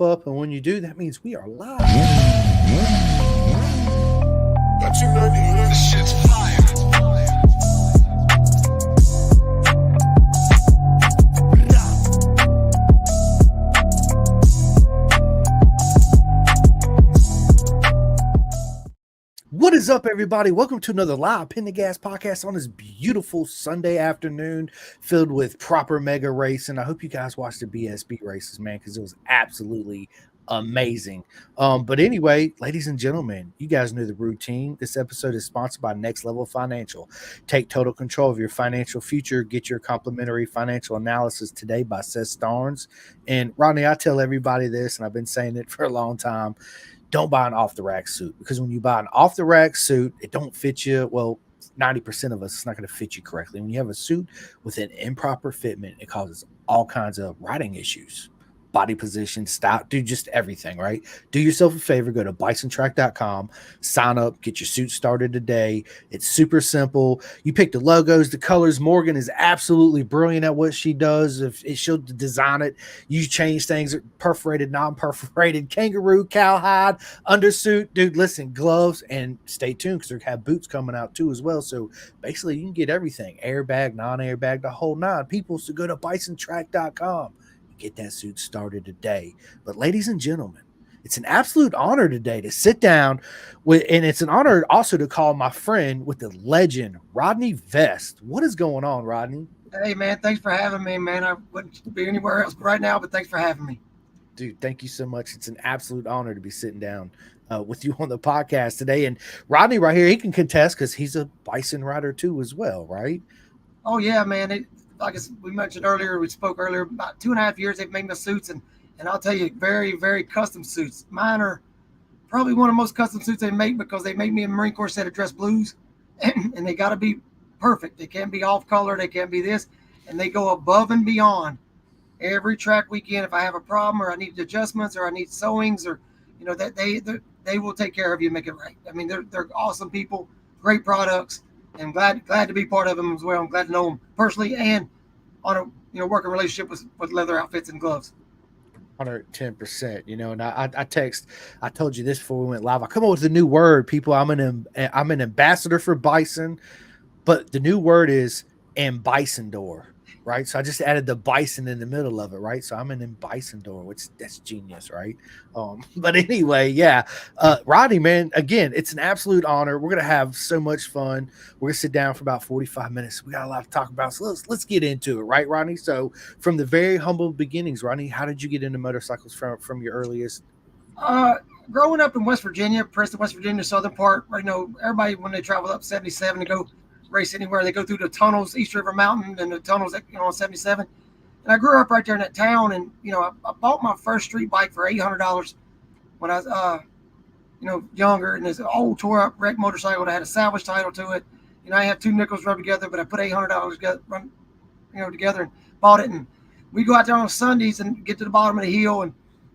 Up, and when you do, that means we are live. But you know this shit's fire. What is up, everybody? Welcome to another live Pin the Gas podcast on this beautiful Sunday afternoon filled with proper mega racing. I hope you guys watched the BSB races, man, because it was absolutely amazing. But anyway, ladies and gentlemen, you guys know the routine. This episode is sponsored by Next Level Financial. Take total control of your financial future. Get your complimentary financial analysis today by Seth Starnes. And Rodney, I tell everybody this, and I've been saying it for a long time. Don't buy an off the rack suit, because when you buy an off the rack suit, it don't fit you. Well, 90% of us, it's not going to fit you correctly. When you have a suit with an improper fitment, it causes all kinds of riding issues, body position, style, do just everything, right? Do yourself a favor, go to bisontrack.com, sign up, get your suit started today. It's super simple. You pick the logos, the colors. Morgan is absolutely brilliant at what she does. If she'll design it, you change things, perforated, non-perforated, kangaroo, cowhide, undersuit. Dude, listen, gloves, and stay tuned because they have boots coming out too as well. So basically you can get everything, airbag, non-airbag, the whole nine. People, so go to bisontrack.com. Get that suit started today. But ladies and gentlemen, it's an absolute honor today to sit down with, and it's an honor also to call my friend with the legend, Rodney Vest. What is going on, Rodney? Hey, man, thanks for having me, man. I wouldn't be anywhere else right now, but thanks for having me. Dude, thank you so much. It's an absolute honor to be sitting down with you on the podcast today. And Rodney right here, he can contest because he's a bison rider too as well, right? Oh, yeah, man. Like we mentioned earlier, we spoke earlier, about 2.5 years they've made my suits, and I'll tell you, very, very custom suits. Mine are probably one of the most custom suits they make because they make me a Marine Corps set of dress blues, and they got to be perfect. They can't be off color. They can't be this, and they go above and beyond every track weekend. If I have a problem or I need adjustments or I need sewings, or that they will take care of you and make it right. I mean, they're awesome people, great products, and glad to be part of them as well. I'm glad to know them personally and on a working relationship with leather outfits and gloves. 110%, and I told you this before we went live. I come up with a new word, people. I'm an ambassador for bison, but the new word is ambisondor, right? So I just added the bison in the middle of it, right? So I'm an ambisondor, which that's genius, right? But anyway, yeah. Rodney, man, again, it's an absolute honor. We're gonna have so much fun. We're gonna sit down for about 45 minutes. We got a lot to talk about, so let's get into it, right, Rodney? So from the very humble beginnings, Rodney, how did you get into motorcycles from your earliest? Growing up in West Virginia, Preston, West Virginia, southern part, everybody when they travel up 77 to go race anywhere, they go through the tunnels, East River Mountain, and the tunnels on 77. And I grew up right there in that town, and I bought my first street bike for $800 when I was younger, and it's an old tore up wrecked motorcycle that had a salvage title to it. I had two nickels rubbed together, but I put $800 together and bought it. And we go out there on Sundays and get to the bottom of the hill, and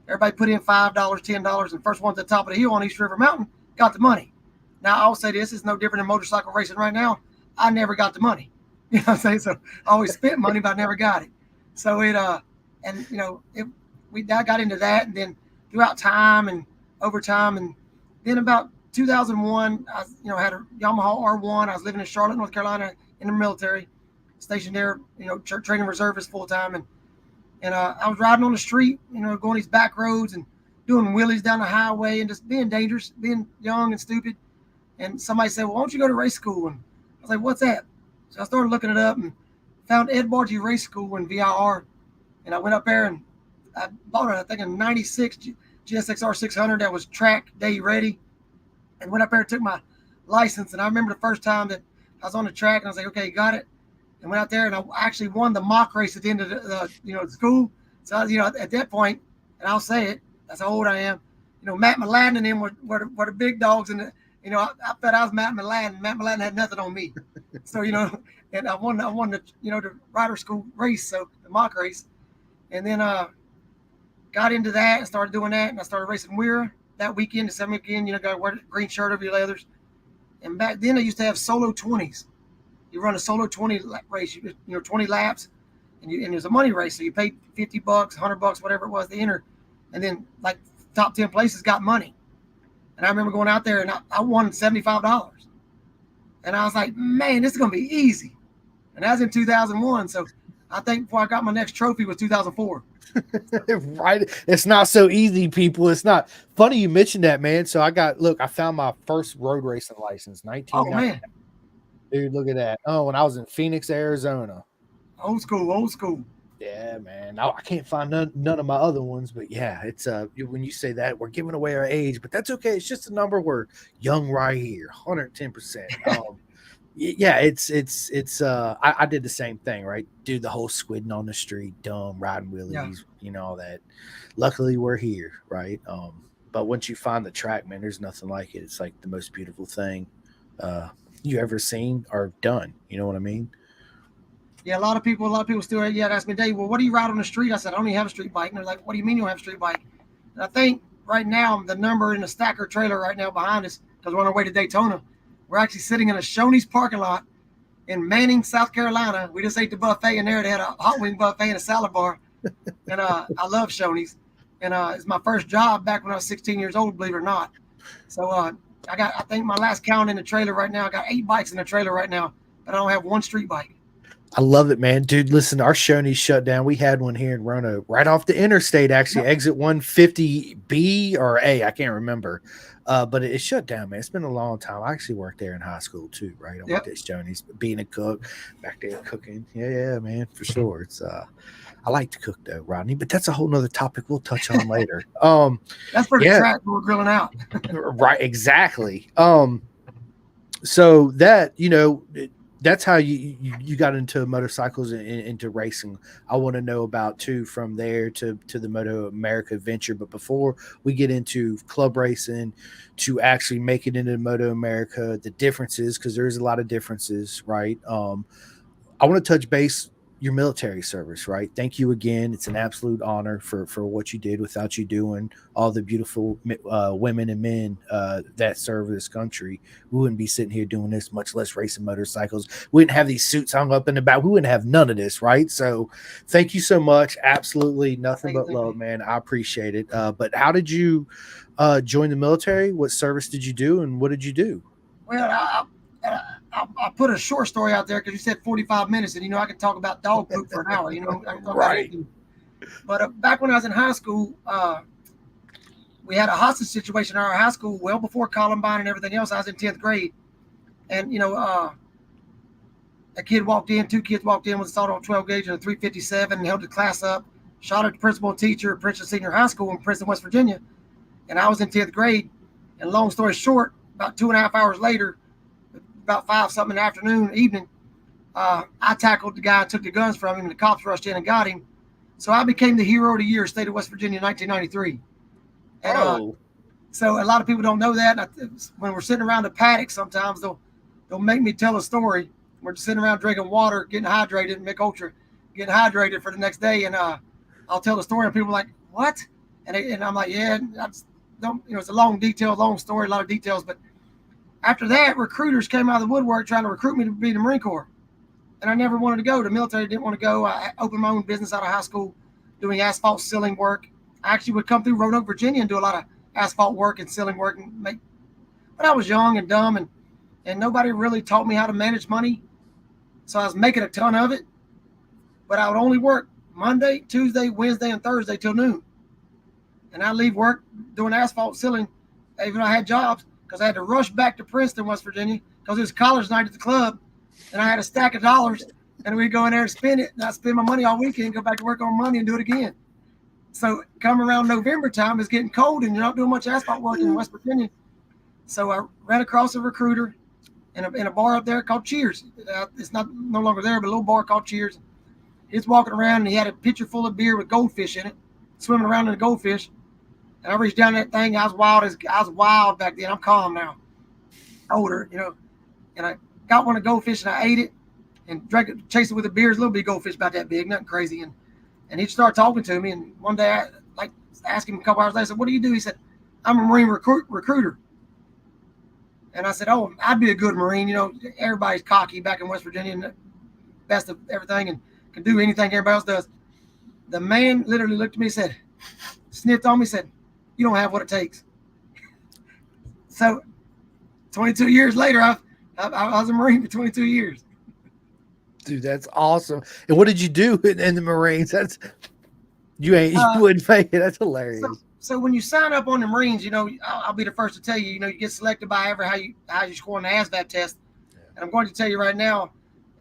everybody put in $5, $10, and first one to the top of the hill on East River Mountain got the money. Now I'll say this is no different than motorcycle racing right now. I never got the money. You know what I'm saying? So I always spent money, but I never got it. So I got into that, and then throughout time and over time, and then about 2001, I had a Yamaha R1. I was living in Charlotte, North Carolina, in the military, stationed there, training reservists full time, and I was riding on the street, going these back roads and doing wheelies down the highway and just being dangerous, being young and stupid. And somebody said, "Well, why don't you go to race school?" And I was like, "What's that?" So I started looking it up and found Ed Bargy Race School in VIR. And I went up there and I bought I think a 96 GSXR 600 that was track day ready, and went up there and took my license. And I remember the first time that I was on the track, and I was like, "Okay, got it." And went out there, and I actually won the mock race at the end of the school. So I was, at that point, and I'll say it, that's how old I am. Matt Milan and them were the big dogs, and I thought I was Matt Milan. Matt Milan had nothing on me. So and I won the the rider school race, so the mock race, and then got into that and started doing that, and I started racing Weir that weekend, the same weekend. Got to wear the green shirt over your leathers. And back then, I used to have solo 20s. You run a solo 20 race, 20 laps, and it was a money race. So you paid $50, $100, whatever it was to enter. and then like top 10 places got money. And I remember going out there and I won $75. And I was like, man, this is gonna be easy. And that was in 2001. So I think before I got my next trophy was 2004. Right. It's not so easy, people. It's not funny you mentioned that, man. So I found my first road racing license, Oh 1990. man, Dude, look at that. Oh, when I was in Phoenix, Arizona. old school, old school. Yeah, man. I can't find none of my other ones, but yeah, it's when you say that, we're giving away our age, but that's okay. It's just a number. We're young right here, 110%. Yeah, I did the same thing, right? Dude, the whole squidding on the street, dumb, riding Yeah. wheelies, all that. Luckily we're here, right? But once you find the track, man, there's nothing like it. It's like the most beautiful thing uh you ever seen or done. You know what I mean? Yeah, a lot of people still ask me, Dave, well, what do you ride on the street? I said, I don't even have a street bike. And they're like, what do you mean you don't have a street bike? And I think right now, the number in the stacker trailer right now behind us, because we're on our way to Daytona, we're actually sitting in a Shoney's parking lot in Manning, South Carolina. We just ate the buffet in there. They had a hot wing buffet and a salad bar. And I love Shoney's. And it's my first job back when I was 16 years old, believe it or not. So I think my last count in the trailer right now, I got 8 bikes in the trailer right now, but I don't have one street bike. I love it, man. Dude, listen, our Shoney's shut down. We had one here in Roanoke, right off the interstate, actually, exit 150B or A, I can't remember. But it shut down, man. It's been a long time. I actually worked there in high school too, right? I Yep. worked at Shoney's, being a cook, back there cooking. Yeah, man, for sure. It's I like to cook though, Rodney, but that's a whole nother topic we'll touch on later. That's for the Yeah. track we're grilling out. Right, exactly. So that's how you got into motorcycles and into racing. I want to know about too from there to the Moto America venture. But before we get into club racing to actually make it into Moto America, the differences, because there's a lot of differences, right? I want to touch base your military service, right? Thank you again. It's an absolute honor for what you did. Without you doing all the beautiful women and men that serve this country, we wouldn't be sitting here doing this, much less racing motorcycles. We wouldn't have these suits hung up in the back. We wouldn't have none of this, right? So thank you so much. Absolutely nothing but love, man. I appreciate it. But how did you join the military? What service did you do, and what did you do? Well, I put a short story out there because you said 45 minutes, and I can talk about dog poop for an hour. I can talk about Right. anything. But back when I was in high school, we had a hostage situation in our high school well before Columbine and everything else. I was in 10th grade, and a kid walked in, 2 kids walked in with assault on 12 gauge and a 357, and held the class up, shot at the principal and teacher at Princeton Senior High School in Princeton, West Virginia, and I was in 10th grade. And long story short, about 2.5 hours later, about 5 something in the afternoon, evening, I tackled the guy and took the guns from him, and the cops rushed in and got him. So I became the hero of the year, state of West Virginia, in 1993. And so a lot of people don't know that. When we're sitting around the paddock, sometimes they'll make me tell a story. We're just sitting around drinking water, getting hydrated, Mick Ultra, getting hydrated for the next day, and I'll tell the story, and people are like, "What?" And I'm like, "Yeah, I just don't." It's a long story, a lot of details, but. After that, recruiters came out of the woodwork trying to recruit me to be in the Marine Corps. And I never wanted to go. The military didn't want to go. I opened my own business out of high school doing asphalt sealing work. I actually would come through Roanoke, Virginia and do a lot of asphalt work and sealing work. But I was young and dumb, and nobody really taught me how to manage money. So I was making a ton of it. But I would only work Monday, Tuesday, Wednesday, and Thursday till noon. And I'd leave work doing asphalt sealing, even though I had jobs, because I had to rush back to Princeton, West Virginia, because it was college night at the club, and I had a stack of dollars, and we'd go in there and spend it, and I'd spend my money all weekend, go back to work on Monday and do it again. So come around November time, it's getting cold, and you're not doing much asphalt work in West Virginia. So I ran across a recruiter in a bar up there called Cheers. It's no longer there, but a little bar called Cheers. He's walking around, and he had a pitcher full of beer with goldfish in it, swimming around in the goldfish. And I reached down that thing. I was wild back then. I'm calm now, older, And I got one of the goldfish and I ate it and drank it, chased it with the beers. A little bit of goldfish about that big, nothing crazy. And he started talking to me. And one day I asked him a couple hours later. I said, "What do you do?" He said, "I'm a Marine recruiter." And I said, "Oh, I'd be a good Marine. Everybody's cocky back in West Virginia and the best of everything and can do anything everybody else does." The man literally looked at me and said, sniffed on me, said, "You don't have what it takes." So 22 years later, I was a Marine for 22 years. Dude, that's awesome. And what did you do in the Marines? You wouldn't make it. That's hilarious. So when you sign up on the Marines, I'll be the first to tell you, you get selected by how you score on the ASVAB test. Yeah. And I'm going to tell you right now,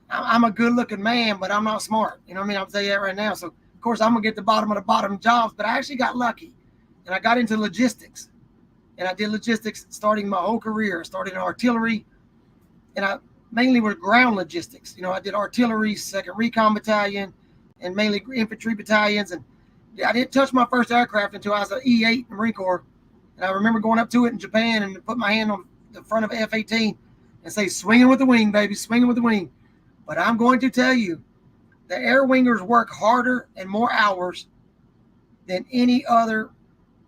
I'm a good looking man, but I'm not smart. You know what I mean? I'll tell you that right now. So of course I'm gonna get the bottom of the bottom jobs, but I actually got lucky, and I got into logistics, and I did logistics starting my whole career. I started in artillery, and I mainly were ground logistics. I did artillery, 2nd Recon Battalion, and mainly infantry battalions. And I didn't touch my first aircraft until I was an E8 in the Marine Corps. And I remember going up to it in Japan and put my hand on the front of F-18 and say, "Swinging with the wing, baby, swinging with the wing." But I'm going to tell you, the air wingers work harder and more hours than any other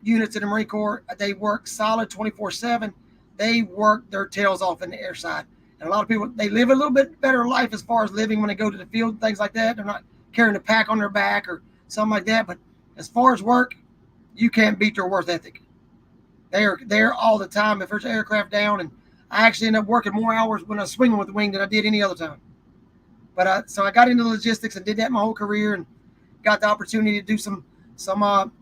units in the Marine Corps. They work solid 24/7. They work their tails off in the air side. And a lot of people, they live a little bit better life as far as living when they go to the field, things like that. They're not carrying a pack on their back or something like that. But as far as work, you can't beat their work ethic. They are there all the time. If there's an aircraft down, and I actually end up working more hours when I was swinging with the wing than I did any other time. But so I got into logistics and did that my whole career, and got the opportunity to do some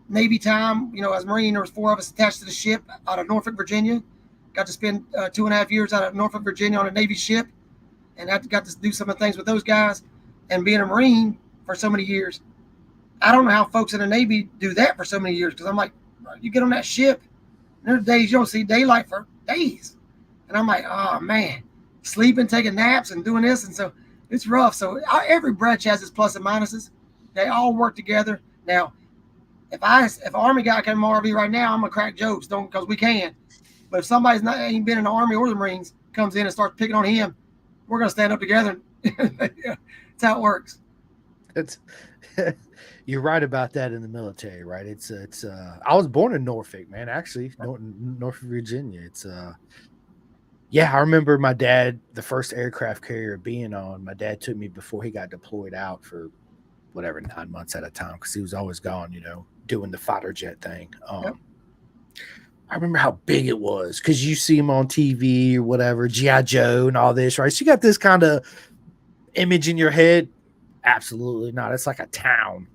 Navy time. As a Marine, there was 4 of us attached to the ship out of Norfolk, Virginia. Got to spend 2.5 years out of Norfolk, Virginia on a Navy ship, and I got to do some of the things with those guys. And being a Marine for so many years, I don't know how folks in the Navy do that for so many years, because I'm like, you get on that ship, and there's days you don't see daylight for days. And I'm like, oh, man, sleeping, taking naps, and doing this. And so it's rough. So every branch has its plus and minuses. They all work together. Now, if an Army guy came on RV right now, I'm going to crack jokes, because we can. But if somebody's ain't been in the Army or the Marines, comes in and starts picking on him, we're going to stand up together. That's how it works. You're right about that in the military, right? It's I was born in Norfolk, man, actually, Norfolk, Virginia. I remember my dad, the first aircraft carrier being on, my dad took me before he got deployed out for whatever, 9 months at a time, because he was always gone, doing the fighter jet thing. Yep. I remember how big it was, because you see him on TV or whatever, G.I. Joe and all this, right? So you got this kind of image in your head. Absolutely not. It's like a town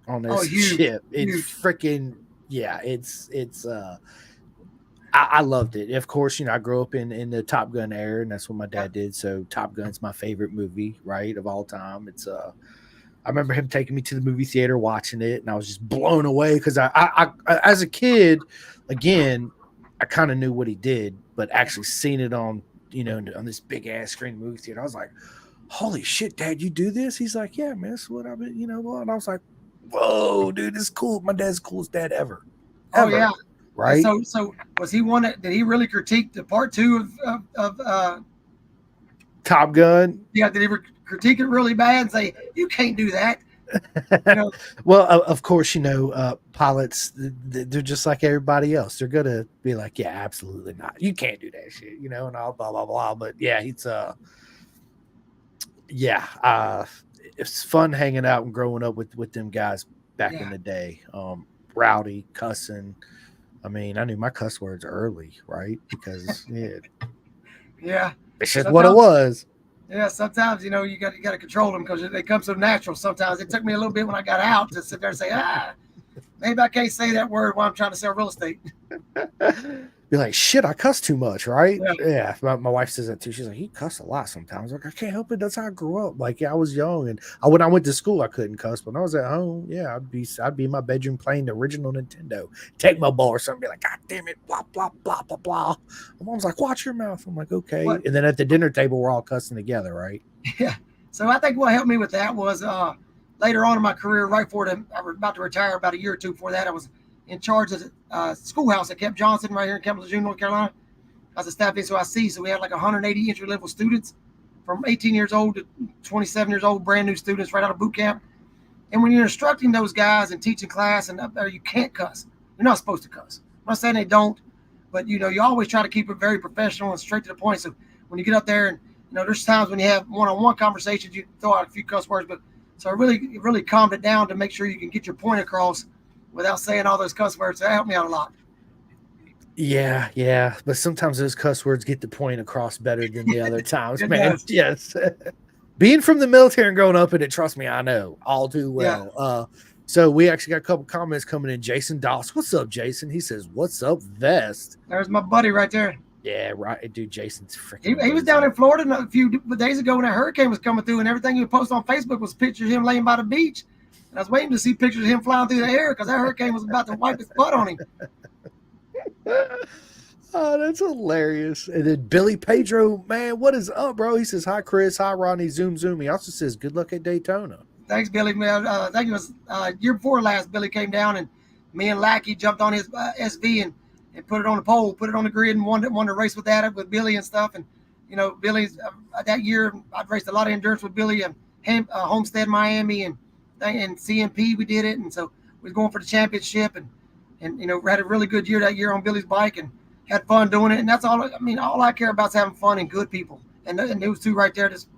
on this ship. It's freaking, I loved it. Of course, I grew up in the Top Gun era, and that's what my dad did. So Top Gun's my favorite movie, right, of all time. I remember him taking me to the movie theater, watching it, and I was just blown away, because I as a kid, again, I kind of knew what he did, but actually seeing it on on this big ass screen movie theater, I was like, holy shit, Dad, you do this? He's like, yeah, man, that's what I've been, and I was like, whoa, dude, this is cool. My dad's the coolest dad ever. Oh yeah. Right. So was he did he really critique the part 2 of Top Gun? Yeah. Did he critique it really bad and say, you can't do that? Well, of course, pilots, they're just like everybody else. They're going to be like, yeah, absolutely not. You can't do that shit, and all blah, blah, blah. But yeah, it's fun hanging out and growing up with them guys back in the day. Rowdy, cussing. I mean, I knew my cuss words early, right? Because it's just what it was. Yeah, sometimes you got to control them, because they come so natural. Sometimes it took me a little bit when I got out to sit there and say, maybe I can't say that word while I'm trying to sell real estate. Be like, shit, I cuss too much, right? Yeah. My wife says that too. She's like, he cuss a lot sometimes. Like, I can't help it. That's how I grew up. Like, I was young, and when I went to school, I couldn't cuss. But when I was at home, I'd be in my bedroom playing the original Nintendo, take my ball or something, be like, God damn it, blah blah blah blah blah. My mom's like, watch your mouth. I'm like, okay. What? And then at the dinner table, we're all cussing together, right? Yeah. So I think what helped me with that was later on in my career, right before I was about to retire, about a year or two before that, I was in charge of the schoolhouse at Camp Johnson right here in Camp Lejeune, North Carolina. I was a staff SOIC, so we had like 180 entry-level students from 18 years old to 27 years old, brand new students right out of boot camp. And when you're instructing those guys and teaching class and up there, you can't cuss. You're not supposed to cuss. I'm not saying they don't, but you always try to keep it very professional and straight to the point. So when you get up there and there's times when you have one-on-one conversations, you throw out a few cuss words, but so it really calmed it down to make sure you can get your point across without saying all those cuss words. That helped me out a lot. Yeah. But sometimes those cuss words get the point across better than the other times, It man. does. Yes. Being from the military and growing up in it, trust me, I know all too Yeah. well. So we actually got a couple comments coming in. Jason Doss, what's up, Jason? He says, "What's up, Vest?" There's my buddy right there. Yeah, right, dude. Jason's freaking. He was down in Florida a few days ago when that hurricane was coming through, and everything he would post on Facebook was pictures of him laying by the beach. And I was waiting to see pictures of him flying through the air because that hurricane was about to wipe his butt on him. Oh, that's hilarious. And then Billy Pedro, man, what is up, bro? He says, "Hi, Chris. Hi, Rodney. Zoom. He also says, "Good luck at Daytona." Thanks, Billy. Man, I think it was year before last. Billy came down, and me and Lackey jumped on his SV and put it on the pole, put it on the grid, and wanted to race with that with Billy and stuff. And Billy's that year I've raced a lot of endurance with Billy and Homestead, Miami, and CMP. We did it, and so we was going for the championship, and we had a really good year that year on Billy's bike and had fun doing it. And that's all. I mean, all I care about is having fun and good people. And those two right there, just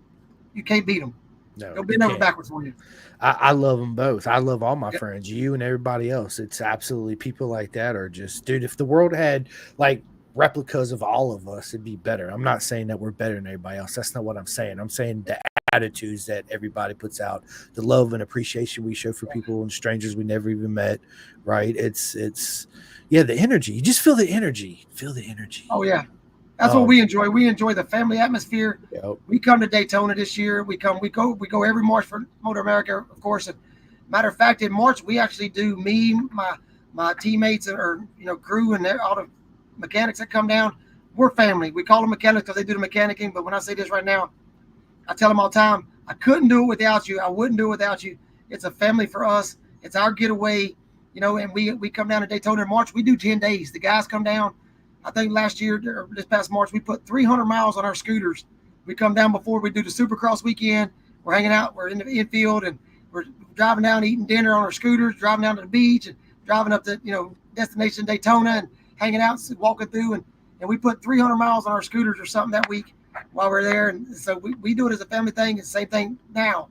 you can't beat them. No, they'll bend over backwards for you. I love them both. I love all my friends, you and everybody else. It's absolutely people like that are just, dude, if the world had like replicas of all of us, it'd be better. I'm not saying that we're better than everybody else. That's not what I'm saying. I'm saying the attitudes that everybody puts out, the love and appreciation we show for people and strangers we never even met, right? It's yeah, the energy. You just feel the energy. Feel the energy. Oh, yeah. That's what we enjoy. We enjoy the family atmosphere. Yep. We come to Daytona this year. We go every March for Motor America, of course. And matter of fact, in March we actually do my teammates or crew and all the mechanics that come down. We're family. We call them mechanics because they do the mechanicking. But when I say this right now, I tell them all the time, I couldn't do it without you. I wouldn't do it without you. It's a family for us. It's our getaway, and we come down to Daytona in March. We do 10 days. The guys come down. I think last year, or this past March, we put 300 miles on our scooters. We come down before we do the Supercross weekend. We're hanging out. We're in the infield, and we're driving down, eating dinner on our scooters, driving down to the beach, and driving up to destination Daytona, and hanging out, walking through, and we put 300 miles on our scooters or something that week while we're there. And so we do it as a family thing. It's the same thing now.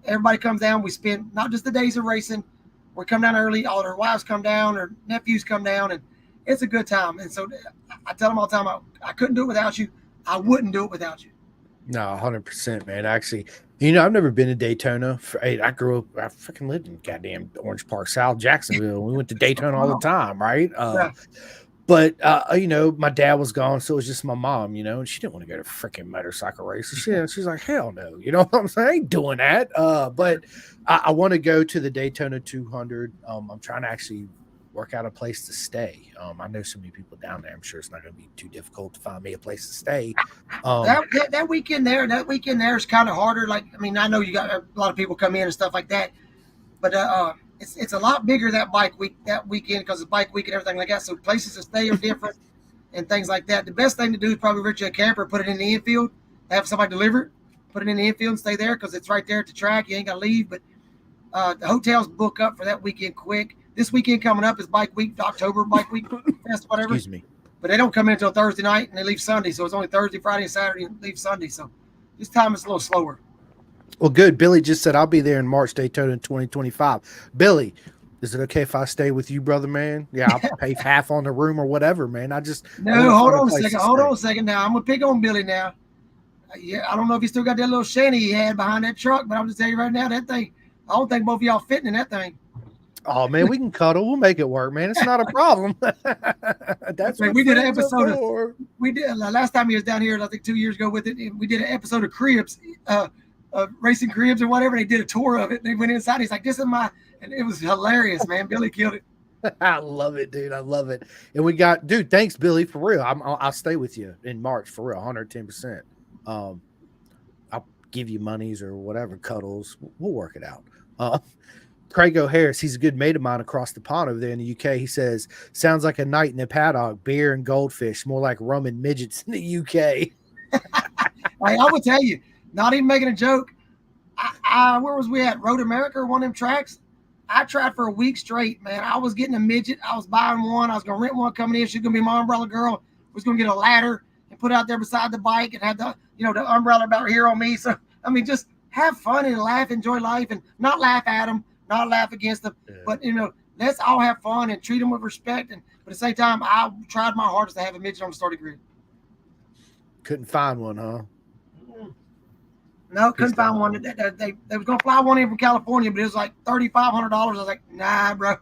Everybody comes down. We spend not just the days of racing. We come down early. All their wives come down, their nephews come down, and it's a good time. And so I tell them all the time, I couldn't do it without you. I wouldn't do it without you. No, 100%, man. Actually, I've never been to Daytona. I freaking lived in goddamn Orange Park, South Jacksonville. We went to Daytona all the time, right? Yeah. But, my dad was gone, so it was just my mom, and she didn't want to go to freaking motorcycle races. She's like, hell no. You know what I'm saying? I ain't doing that. But I want to go to the Daytona 200. I'm trying to actually work out a place to stay. I know so many people down there. I'm sure it's not going to be too difficult to find me a place to stay. That weekend there is kind of harder. Like, I mean, I know you got a lot of people come in and stuff like that, but it's a lot bigger that weekend because it's bike week and everything like that. So places to stay are different and things like that. The best thing to do is probably rent you a camper, put it in the infield, have somebody deliver it, put it in the infield and stay there because it's right there at the track. You ain't got to leave, but the hotels book up for that weekend quick. This weekend coming up is Bike Week, October Bike Week Fest, whatever. Excuse me. But they don't come in until Thursday night, and they leave Sunday. So it's only Thursday, Friday, and Saturday, and leave Sunday. So this time it's a little slower. Well, good. Billy just said I'll be there in March, Daytona in 2025. Billy, is it okay if I stay with you, brother, man? Yeah, I'll pay half on the room or whatever, man. Hold on a second. Now I'm gonna pick on Billy now. Yeah, I don't know if he still got that little shanty he had behind that truck, but I'm just telling you right now, that thing. I don't think both of y'all fitting in that thing. Oh man, we can cuddle. We'll make it work, man. It's not a problem. That's what we did an episode. We did last time he was down here. I think 2 years ago with it. We did an episode of Cribs, racing Cribs or whatever. They did a tour of it. They went inside. He's like, "This is my," and it was hilarious, man. Billy killed it. I love it, dude. I love it. And we got, dude. Thanks, Billy, for real. I'll stay with you in March for real, 110%. I'll give you monies or whatever, cuddles. We'll work it out. Craig O'Harris, he's a good mate of mine across the pond over there in the UK. He says, sounds like a night in the paddock, beer and goldfish, more like rum and midgets in the UK. I will tell you, not even making a joke. Where was we at? Road America or one of them tracks? I tried for a week straight, man. I was getting a midget. I was buying one. I was going to rent one coming in. She's going to be my umbrella girl. I was going to get a ladder and put out there beside the bike and have the umbrella about here on me. So, I mean, just have fun and laugh, enjoy life, and not laugh at them. Not laugh against them, but let's all have fun and treat them with respect. And but at the same time, I tried my hardest to have a midget on the starting grid. Couldn't find one, huh? No, couldn't find one. They was gonna fly one in from California, but it was like $3,500. I was like, nah, bro,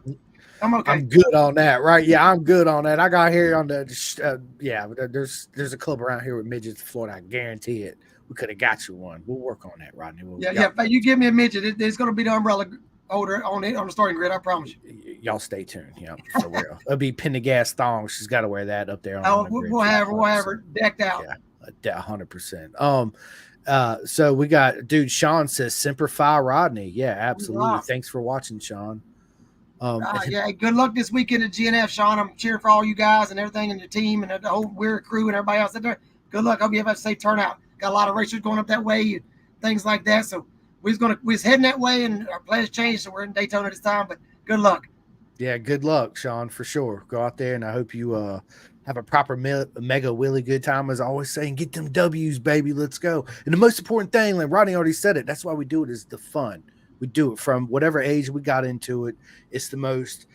I'm okay. I'm good on that, right? Yeah, I'm good on that. I got here on the yeah. There's a club around here with midgets in Florida. I guarantee it. We could have got you one. We'll work on that, Rodney. Yeah. You give me a midget, it's gonna be the umbrella holder on the starting grid. I promise you. Y'all stay tuned. Yeah, for real. It'll be Pendergast thong. She's got to wear that up there. We'll have her decked out. Yeah, 100%. So we got Sean says Semper Fi Rodney. Yeah, absolutely. Wow. Thanks for watching, Sean. Yeah, good luck this weekend at GNF, Sean. I'm cheering for all you guys and everything and your team and the whole Weird crew and everybody else out there. Good luck. Hope you have a safe turnout. Got a lot of racers going up that way and things like that. So we're heading that way and our plans changed. So we're in Daytona this time, but good luck. Yeah, good luck, Sean, for sure. Go out there and I hope you have a proper mega Willie good time, as I always saying, get them W's, baby. Let's go. And the most important thing, like Rodney already said it, that's why we do it, is the fun. We do it from whatever age we got into it. It's the most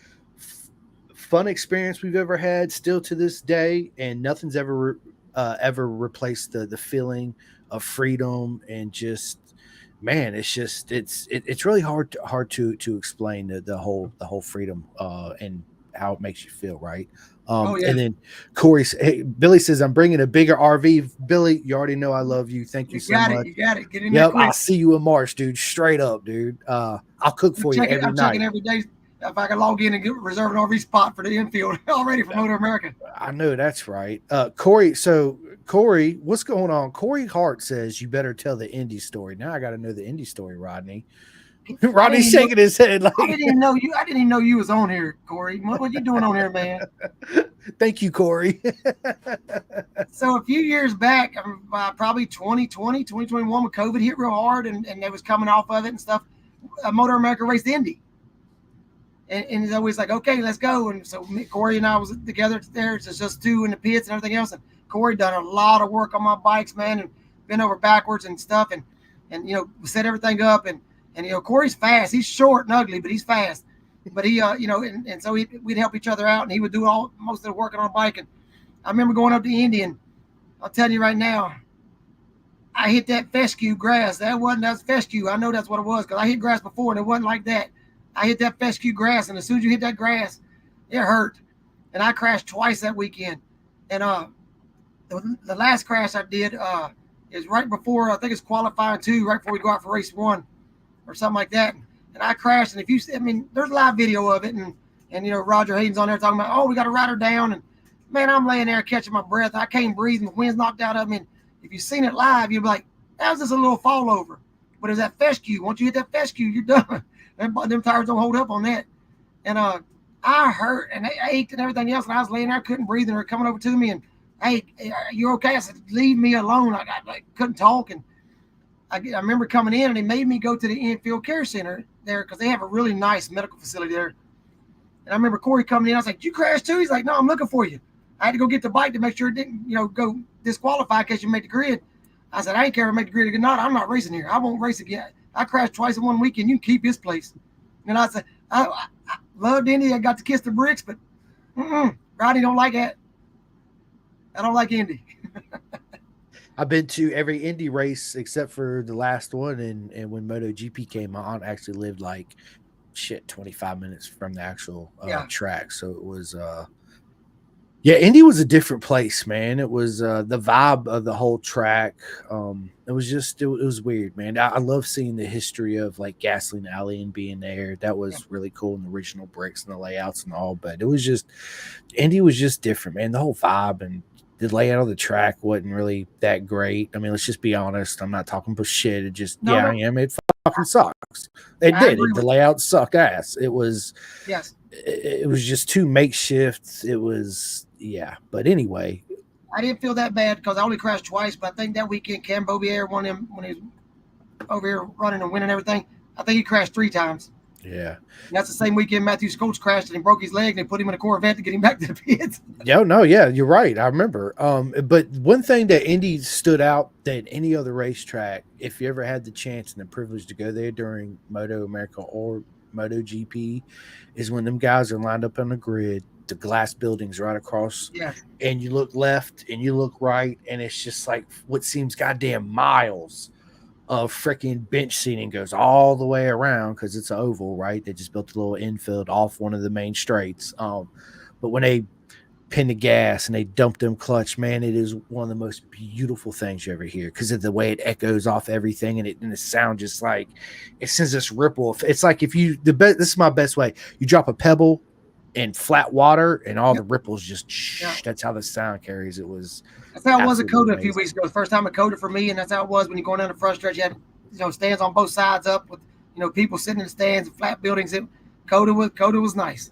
fun experience we've ever had, still to this day, and nothing's ever replaced the feeling of freedom and just, man, it's really hard to explain the whole freedom and how it makes you feel, right? And then Corey, Billy says, I'm bringing a bigger RV. Billy, you already know I love you. Thank you so much. You got it. Get in there quick. I'll see you in March, dude. Straight up, dude. I'll cook for you every night. I'm checking every day if I can log in and reserve an RV spot for the infield already for Motor America. I know that's right. Corey, what's going on? Corey Hart says you better tell the Indy story. Now I got to know the Indy story, Rodney. Rodney's shaking his head like, I didn't even know you was on here, Corey. What you doing on here, man? Thank you, Corey. So a few years back, probably 2020, 2021, when COVID hit real hard and they was coming off of it and stuff, Motor America raced Indy. And it's always like, okay, let's go. And so Corey and I was together there. It's just two in the pits and everything else. And Corey done a lot of work on my bikes, man, and been over backwards and stuff. And set everything up. And Corey's fast. He's short and ugly, but he's fast. But he, and so we'd help each other out, and he would do most of the work on a bike. And I remember going up to Indy, and I'll tell you right now, I hit that fescue grass. That was fescue. I know that's what it was because I hit grass before, and it wasn't like that. I hit that fescue grass, and as soon as you hit that grass, it hurt. And I crashed twice that weekend. And the last crash I did is right before, I think it's qualifying 2, right before we go out for race 1. Or something like that, and I crashed. And there's live video of it, and Roger Hayden's on there talking about, oh, we got to ride her down, and man, I'm laying there catching my breath. I can't breathe, and the wind's knocked out of me. And if you've seen it live, you'll be like, that was just a little fall over. But it's that fescue. Once you hit that fescue, you're done. Them tires don't hold up on that. And I hurt and I ached and everything else, and I was laying there, couldn't breathe, and they're coming over to me, and hey, are you okay? I said, leave me alone. I couldn't talk, and I remember coming in, and they made me go to the infield care center there because they have a really nice medical facility there. And I remember Corey coming in. I was like, did you crash too? He's like, no, I'm looking for you. I had to go get the bike to make sure it didn't, go disqualify in case you made the grid. I said, I ain't care if I make the grid or not. I'm not racing here. I won't race again. I crashed twice in one weekend. You can keep his place. And I said, I loved Indy. I got to kiss the bricks, but Rodney don't like that. I don't like Indy. I've been to every Indy race except for the last one, and when MotoGP came, my aunt actually lived 25 minutes from the actual track. So it was Indy was a different place, man. It was the vibe of the whole track. It was weird, man. I love seeing the history of Gasoline Alley and being there. That was really cool, and the original bricks and the layouts and all. But it was just, Indy was just different, man. The whole vibe and the layout of the track wasn't really that great. I mean, let's just be honest. I'm not talking about shit. It just, I am. It fucking sucks. It did. The layout sucked ass. It was, it was just too makeshift. It was, But anyway, I didn't feel that bad because I only crashed twice. But I think that weekend, Cam Bobier won him when he was over here running and winning everything. I think he crashed 3 times. Yeah. And that's the same weekend Matthew Scotes crashed and he broke his leg, and they put him in a Corvette to get him back to the pits. You're right. I remember. But one thing that Indy stood out than any other racetrack, if you ever had the chance and the privilege to go there during Moto America or MotoGP is when them guys are lined up on the grid, the glass buildings right across, Yes. and you look left and you look right, and it's just like what seems goddamn miles of freaking bench seating goes all the way around because it's an oval, right? They just built a little infield off one of the main straights. But when they pin the gas and they dump them clutch, man, it is one of the most beautiful things you ever hear because of the way it echoes off everything, and the sound just like it sends this ripple. It's like if you this is my best way. You drop a pebble in flat water and all the ripples just that's how the sound carries. It was That's how it was at absolutely Coda a few weeks ago. The first time at Coda for me, and that's how it was when you're going down the front stretch. You had stands on both sides up with people sitting in the stands and flat buildings. Coda was nice.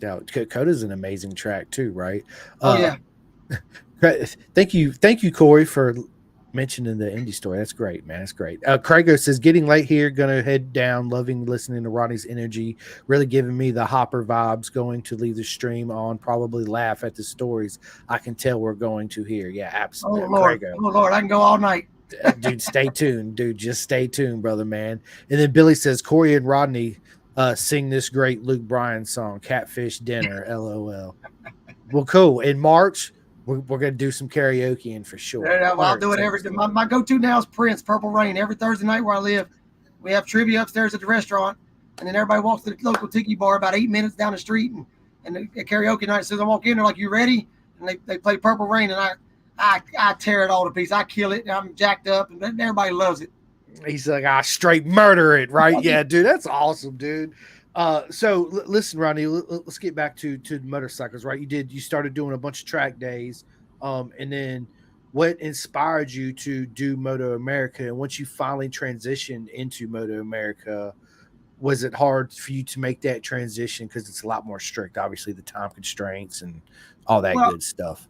Yeah, Coda's an amazing track too, right? Oh yeah. Thank you, Corey, for mentioning the indie story. That's great, man. That's great. Craigo says, getting late here, gonna head down. Loving listening to Rodney's energy, really giving me the Hopper vibes. Going to leave the stream on, probably laugh at the stories I can tell we're going to hear. Yeah, absolutely. Oh Lord, Craigo. oh Lord, I can go all night. Dude, stay tuned, dude. Just stay tuned, brother, man. And then Billy says, Corey and Rodney sing this great Luke Bryan song, Catfish Dinner, LOL. Well, cool. In March, we're going to do some karaoke in for sure. Yeah, well, I'll do it every day. My go-to now is Prince, Purple Rain. Every Thursday night where I live, we have trivia upstairs at the restaurant, and then everybody walks to the local tiki bar about 8 minutes down the street, and the karaoke night. So I walk in, they're like, "You ready?" And they play Purple Rain, and I tear it all to pieces. I kill it. I'm jacked up, and everybody loves it. He's like, I straight murder it, right? Yeah, dude, that's awesome, dude. So listen, Rodney, let's get back to motorcycles, right? You started doing a bunch of track days, and then what inspired you to do Moto America? And once you finally transitioned into Moto America, was it hard for you to make that transition because it's a lot more strict, obviously the time constraints and all that good stuff?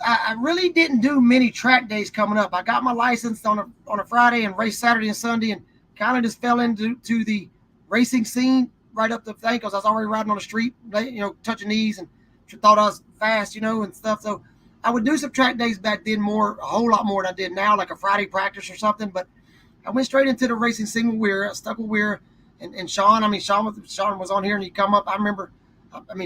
I really didn't do many track days coming up. I got my license on a Friday and raced Saturday and Sunday, and kind of just fell into the racing scene right up the thing because I was already riding on the street, touching knees, and thought I was fast, and stuff. So I would do some track days back then, a whole lot more than I did now, like a Friday practice or something. But I went straight into the racing scene with Weir. I stuck with Weir and Sean. I mean, Sean was on here, and he come up.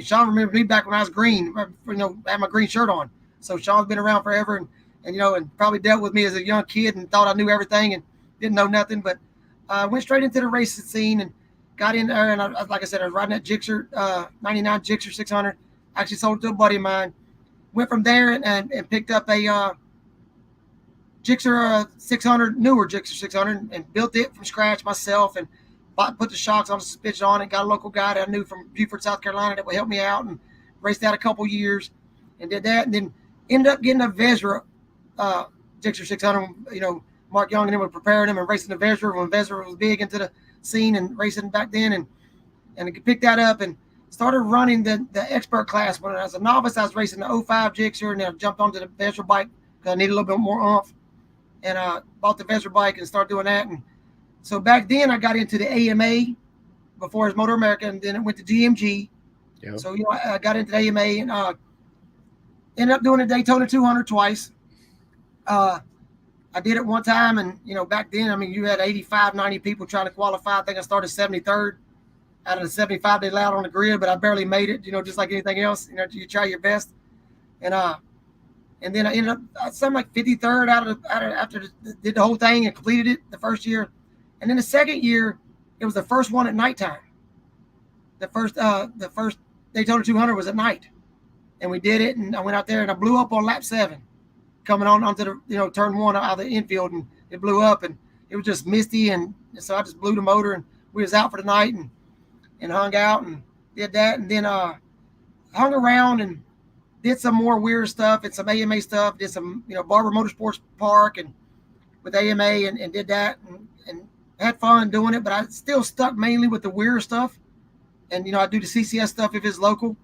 Sean remembered me back when I was green, had my green shirt on. So Sean's been around forever, and probably dealt with me as a young kid and thought I knew everything and didn't know nothing. But I went straight into the racing scene and got in there. And like I said, I was riding that Gixxer 99 Gixxer 600. Actually sold it to a buddy of mine. Went from there and picked up a Gixxer 600, newer Gixxer 600, and built it from scratch myself and put the shocks on the suspension on it. Got a local guy that I knew from Beaufort, South Carolina that would help me out, and raced that a couple years and did that. And then ended up getting a Vesra Gixxer 600. Mark Young and him were preparing him and racing the Vesra when Vesra was big into the scene and racing back then. And picked that up and started running the expert class. When I was a novice, I was racing the 05 Gixxer, and then I jumped onto the Vesra bike because I needed a little bit more oomph. And bought the Vesra bike and started doing that. And so back then I got into the AMA before it was Motor America, and then it went to GMG. Yep. So I got into the AMA and ended up doing the Daytona 200 twice. I did it one time, and back then, I mean, you had 85, 90 people trying to qualify. I think I started 73rd out of the 75 they allowed on the grid, but I barely made it. Just like anything else, you try your best. And then I ended up something like 53rd after did the whole thing and completed it the first year. And then the second year, it was the first one at nighttime. The first Daytona 200 was at night, and we did it. And I went out there and I blew up on lap 7, coming onto the turn 1 out of the infield, and it blew up, and it was just misty, and so I just blew the motor, and we was out for the night and hung out and did that, and then hung around and did some more weird stuff and some AMA stuff. Did some Barber Motorsports Park and with AMA and did that and had fun doing it, but I still stuck mainly with the weird stuff. And I do the CCS stuff if it's local,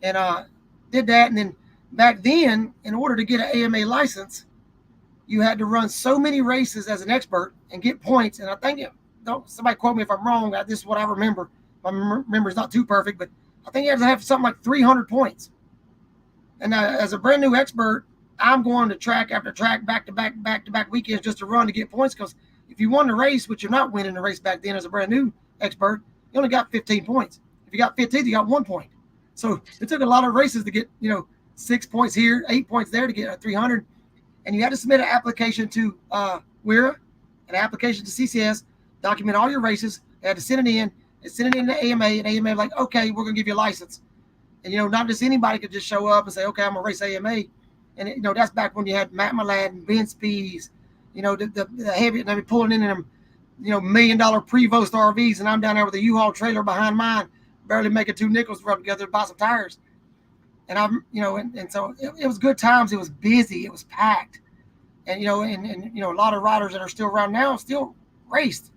and did that. And then back then, in order to get an AMA license, you had to run so many races as an expert and get points. And I think somebody quote me if I'm wrong. This is what I remember. My memory's not too perfect, but I think you have to have something like 300 points. And as a brand new expert, I'm going to track after track, back to back weekends just to run to get points. Because if you won the race, which you're not winning the race back then as a brand new expert, you only got 15 points. If you got 15, you got 1 point. So it took a lot of races to get 6 points here, 8 points there to get a 300. And you had to submit an application to WIRA, an application to CCS, document all your races. They had to send it in. They sent it in to AMA, and AMA like, okay, we're gonna give you a license. And not just anybody could just show up and say, okay, I'm gonna race AMA. And that's back when you had Matt Millad and Ben Spees, the heavy, and they were pulling in them, $1 million Prevost RVs, and I'm down there with a U-Haul trailer behind mine, barely making 2 nickels to rub together to buy some tires. And and so it was good times. It was busy. It was packed. And, a lot of riders that are still around now still raced.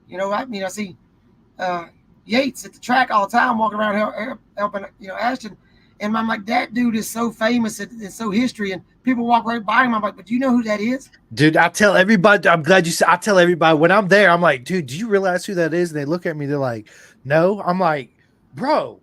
I see Yates at the track all the time, walking around helping, Ashton. And I'm like, that dude is so famous and so history. And people walk right by him. I'm like, but do you know who that is? Dude, I tell everybody, I'm glad you said, I tell everybody when I'm there, I'm like, dude, do you realize who that is? And they look at me, they're like, no. I'm like, bro,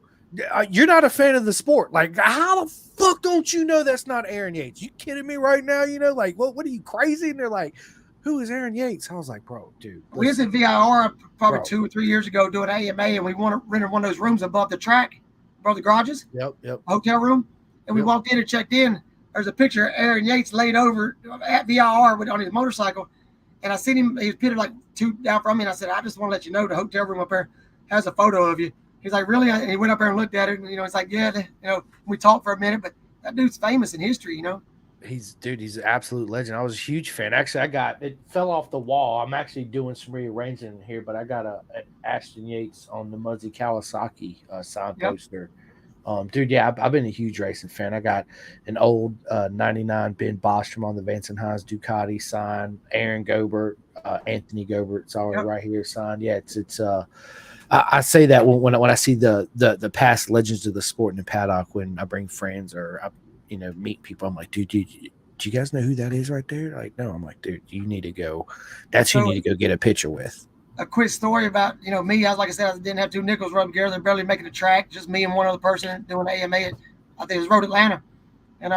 you're not a fan of the sport. Like, how the fuck don't you know that's not Aaron Yates? You kidding me right now? Like, what are you, crazy? And they're like, who is Aaron Yates? I was like, bro, dude. We was at VIR probably 2 or 3 years ago doing AMA, and we rented one of those rooms above the track, above the garages. Yep. Hotel room. And we walked in and checked in. There's a picture of Aaron Yates laid over at VIR on his motorcycle. And I seen him, he was pitted like 2 down from me. And I said, I just want to let you know the hotel room up there has a photo of you. He's like, really? And he went up there and looked at it. And, it's like, yeah, we talked for a minute, but that dude's famous in history, He's an absolute legend. I was a huge fan. Actually, it fell off the wall. I'm actually doing some rearranging here, but I got an Ashton Yates on the Muzzy Kawasaki sign poster. Dude, yeah, I've been a huge racing fan. I got an old 99 Ben Bostrom on the Vincent Hines Ducati sign, Aaron Gobert, Anthony Gobert. It's all right here signed. Yeah, it's I say that when I see the past legends of the sport in the paddock, when I bring friends or I, meet people, I'm like, dude, do you guys know who that is right there? Like, no. I'm like, dude, you need to go. That's who you need to go get a picture with. A quick story about me. Like I said, I didn't have 2 nickels rubbed together. Barely making the track. Just me and one other person doing AMA. I think it was Road Atlanta. And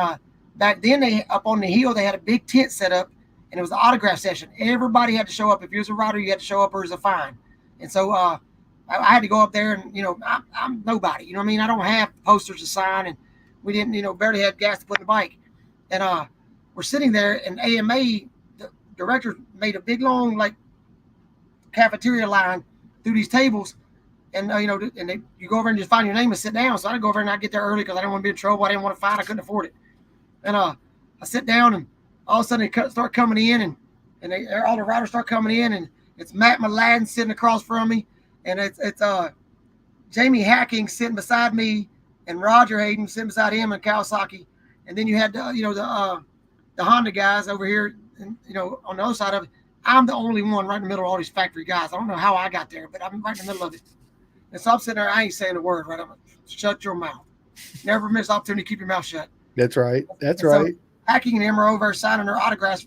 back then, they up on the hill, they had a big tent set up, and it was an autograph session. Everybody had to show up. If you was a rider, you had to show up, or it was a fine. And so I had to go up there, and I'm nobody. I don't have posters to sign, and we didn't barely had gas to put in the bike. And we're sitting there, and AMA, the director made a big long cafeteria line through these tables, and you go over and just find your name and sit down. So I go over and I get there early because I didn't want to be in trouble. I didn't want to fight. I couldn't afford it. And I sit down, and all of a sudden they start coming in, and all the riders start coming in, and it's Matt Millad sitting across from me, and it's Jamie Hacking sitting beside me, and Roger Hayden sitting beside him, and Kawasaki, and then you had the Honda guys over here, and on the other side of it. I'm the only one right in the middle of all these factory guys. I don't know how I got there, but I'm right in the middle of it. And so I'm sitting there, I ain't saying a word, right? I'm like, shut your mouth. Never miss opportunity to keep your mouth shut. That's right. That's right. So Hacking and him are over signing their autographs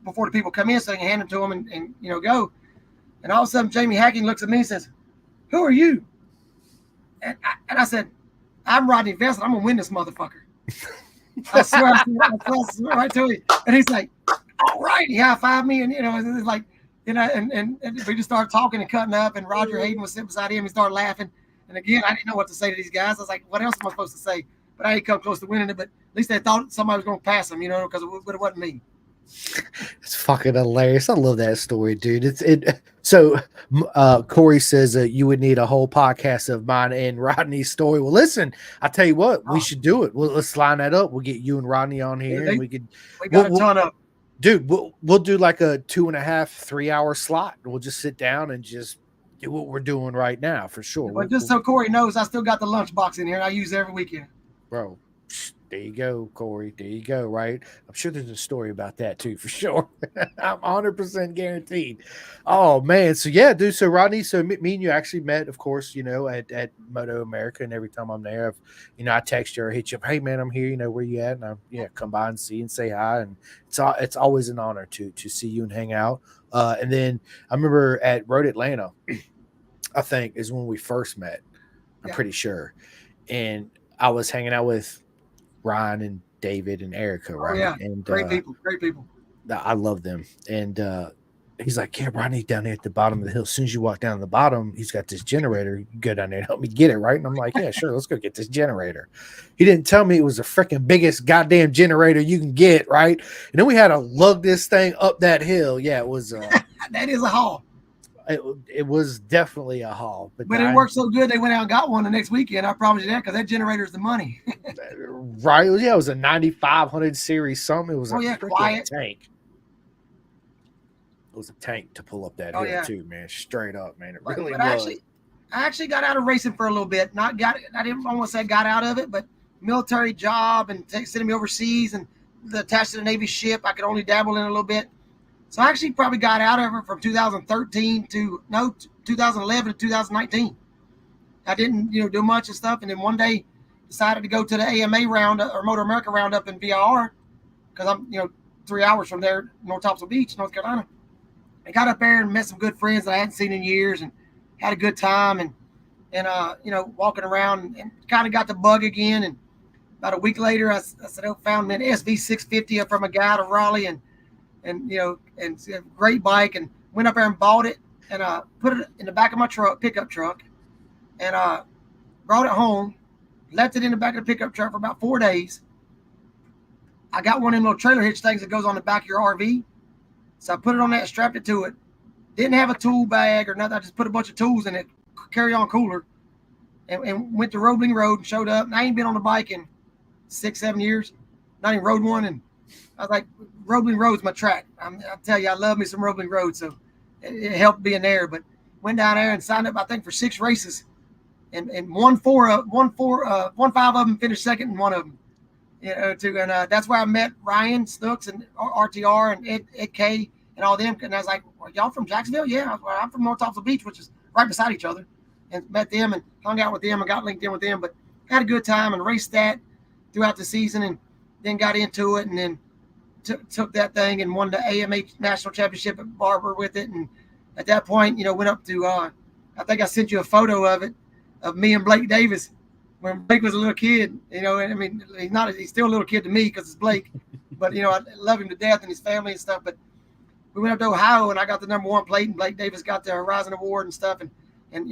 before the people come in, so they can hand them to them and go. And all of a sudden, Jamie Hacking looks at me and says, "Who are you?" And I said, "I'm Rodney Vest. I'm going to win this motherfucker." I swear right to him. And he's like, all right, he high-fived me, and it's like, and we just started talking and cutting up, and Roger Hayden was sitting beside him. He started laughing, and again, I didn't know what to say to these guys. I was like, what else am I supposed to say? But I ain't come close to winning it. But at least they thought somebody was going to pass them, because it wasn't me. It's fucking hilarious. I love that story, dude. So Corey says you would need a whole podcast of mine and Rodney's story. Well, listen, I tell you what, we should do it. Let's line that up. We'll get you and Rodney on here, and we got a ton of. Dude, we'll do like a 2.5, 3 hour slot. We'll just sit down and just do what we're doing right now for sure. But just so Corey knows, I still got the lunchbox in here, and I use it every weekend. Bro, there you go, Corey. There you go, right? I'm sure there's a story about that too, for sure. I'm 100% guaranteed. Oh, man. So, yeah, dude. So, Rodney, me and you actually met, of course, at Moto America. And every time I'm there, I text you or hit you up, hey, man, I'm here. Where you at? And I come by and see you and say hi. And it's always an honor to see you and hang out. And then I remember at Road Atlanta, I think, is when we first met. I'm pretty sure. And I was hanging out with Ryan and David and Erica, right? Oh, yeah. And great people. I love them. And he's like, yeah, Rodney, down there at the bottom of the hill. As soon as you walk down the bottom, he's got this generator. You go down there and help me get it, right? And I'm like, yeah, sure, let's go get this generator. He didn't tell me it was the freaking biggest goddamn generator you can get, right? And then we had to lug this thing up that hill. Yeah, it was That is a haul. it was definitely a haul. But it worked so good they went out and got one the next weekend. I promise you that, because that generator's the money. Right? Yeah, it was a 9500 series something. It was a freaking quiet tank. It was a tank to pull up that hill too, man. Straight up, man. It really was. I actually got out of racing for a little bit. I didn't want to say got out of it, but military job and sending me overseas and attached to the Navy ship, I could only dabble in a little bit. So I actually probably got out of it from 2011 to 2019. I didn't, do much of stuff, and then one day decided to go to the AMA roundup or Motor America roundup in VIR, because I'm 3 hours from there, North Topsail Beach, North Carolina. I got up there and met some good friends that I hadn't seen in years, and had a good time, and walking around, and kind of got the bug again. And about a week later, I said, I found an SV 650 from a guy out of Raleigh, and a great bike, and went up there and bought it, and put it in the back of my pickup truck, and brought it home, left it in the back of the pickup truck for about 4 days. I got one of them little trailer hitch things that goes on the back of your RV. So I put it on that, strapped it to it. Didn't have a tool bag or nothing. I just put a bunch of tools in it, carry-on cooler, and went to Roebling Road and showed up. And I ain't been on the bike in 6-7 years. Not even rode one. And I was like, Roebling Road's my track. I tell you, I love me some Roebling Road. So it helped being there. But went down there and signed up, I think, for 6 races. And won 5 of them, finished second in one of them. And that's where I met Ryan Snooks and RTR and Ed K and all them. And I was like, well, y'all from Jacksonville? Yeah. I'm from North Topsail Beach, which is right beside each other. And met them and hung out with them and got linked in with them. But had a good time and raced that throughout the season, and then got into it, and then took that thing and won the AMA National Championship at Barber with it. And at that point, went up to, I think I sent you a photo of it, of me and Blake Davis. When Blake was a little kid, and I mean, he's still a little kid to me because it's Blake, but, I love him to death and his family and stuff. But we went up to Ohio, and I got the #1 plate, and Blake Davis got the Horizon Award and stuff. And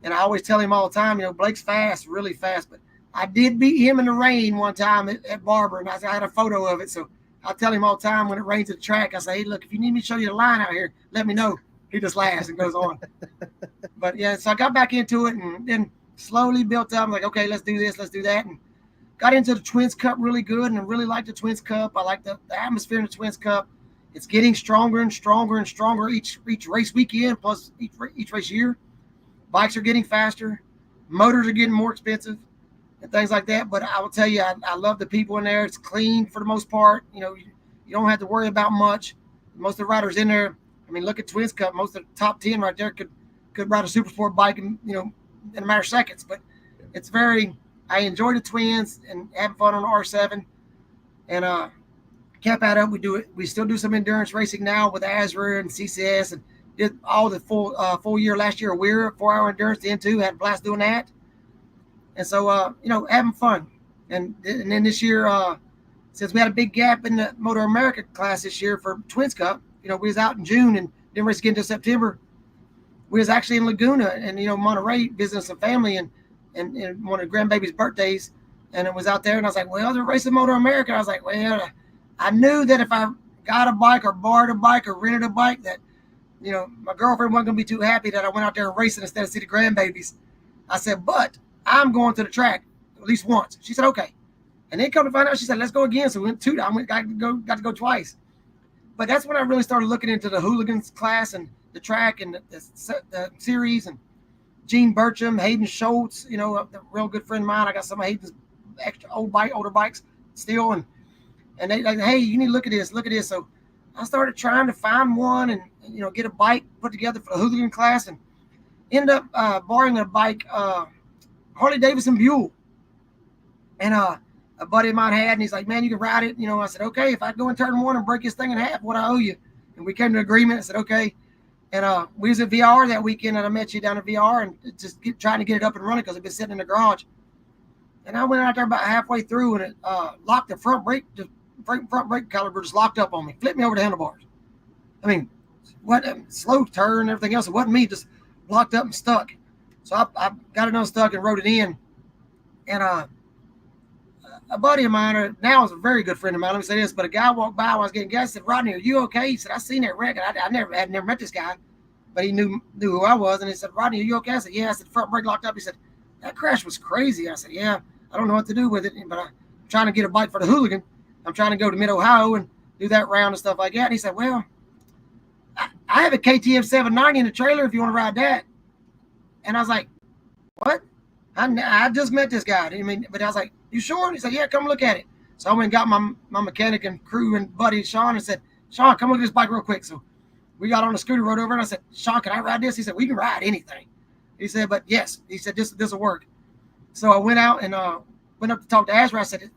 I always tell him all the time, Blake's fast, really fast. But I did beat him in the rain one time at Barber, and I had a photo of it. So I tell him all the time when it rains at the track, I say, hey, look, if you need me to show you the line out here, let me know. He just laughs and goes on. But, yeah, so I got back into it, and then slowly built up. I'm like, okay, let's do this, let's do that. And got into the Twins Cup really good, and I really like the Twins Cup. I like the atmosphere in the Twins Cup. It's getting stronger and stronger and stronger each race weekend, plus each race year. Bikes are getting faster. Motors are getting more expensive and things like that. But I will tell you, I love the people in there. It's clean for the most part. You don't have to worry about much. Most of the riders in there, I mean, look at Twins Cup. Most of the top 10 right there could ride a super sport bike in a matter of seconds. But it's I enjoy the Twins and having fun on the R7. And kept that up. We still do some endurance racing now with Azra and CCS, and did all the full year last year. We're 4-hour endurance, the N2, had a blast doing that. And so, having fun. And then this year, since we had a big gap in the Motor America class this year for Twins Cup, we was out in June and didn't race again until September. We was actually in Laguna and, Monterey visiting some family and one of the grandbaby's birthdays. And it was out there, and I was like, well, they're racing Motor America. I was like, well, I knew that if I got a bike or borrowed a bike or rented a bike that, my girlfriend wasn't going to be too happy that I went out there and racing instead of see the grandbabies. I said, but I'm going to the track at least once. She said, okay. And then come to find out, she said, let's go again. So we went 2 times. Got to go twice. But that's when I really started looking into the hooligans class and the track and the series, and Gene Burcham, Hayden Schultz, a real good friend of mine. I got some of Hayden's older bikes still. And they like, hey, you need to look at this. So I started trying to find one and get a bike put together for the hooligan class, and ended up borrowing a bike, Harley Davidson Buell. And a buddy of mine had, and he's like, man, you can ride it. I said, okay, if I go in turn 1 and break this thing in half, what I owe you? And we came to an agreement. I said, okay. And we was at VR that weekend, and I met you down at VR, and just trying to get it up and running because it'd been sitting in the garage. And I went out there about halfway through, and it locked the front brake caliper just locked up on me, flipped me over the handlebars. I mean, slow turn and everything else. It wasn't me, just blocked up and stuck. So I got it unstuck and wrote it in. And a buddy of mine, now is a very good friend of mine, let me say this, but a guy walked by when I was getting gas, said, Rodney, are you okay? He said, I seen that wreck. I never met this guy, but he knew who I was. And he said, Rodney, are you okay? I said, yeah. I said, front brake locked up. He said, that crash was crazy. I said, yeah, I don't know what to do with it, but I'm trying to get a bike for the hooligan. I'm trying to go to Mid-Ohio and do that round and stuff like that. And he said, well, I have a KTM 790 in the trailer if you want to ride that. And I was like, what? I just met this guy. But I was like, you sure? And he said, yeah, come look at it. So I went and got my mechanic and crew and buddy Sean and said, Sean, come look at this bike real quick. So we got on the scooter, rode over, and I said, Sean, can I ride this? He said, we can ride anything. He said, but yes. He said, this will work. So I went out and went up to talk to Asher. I said,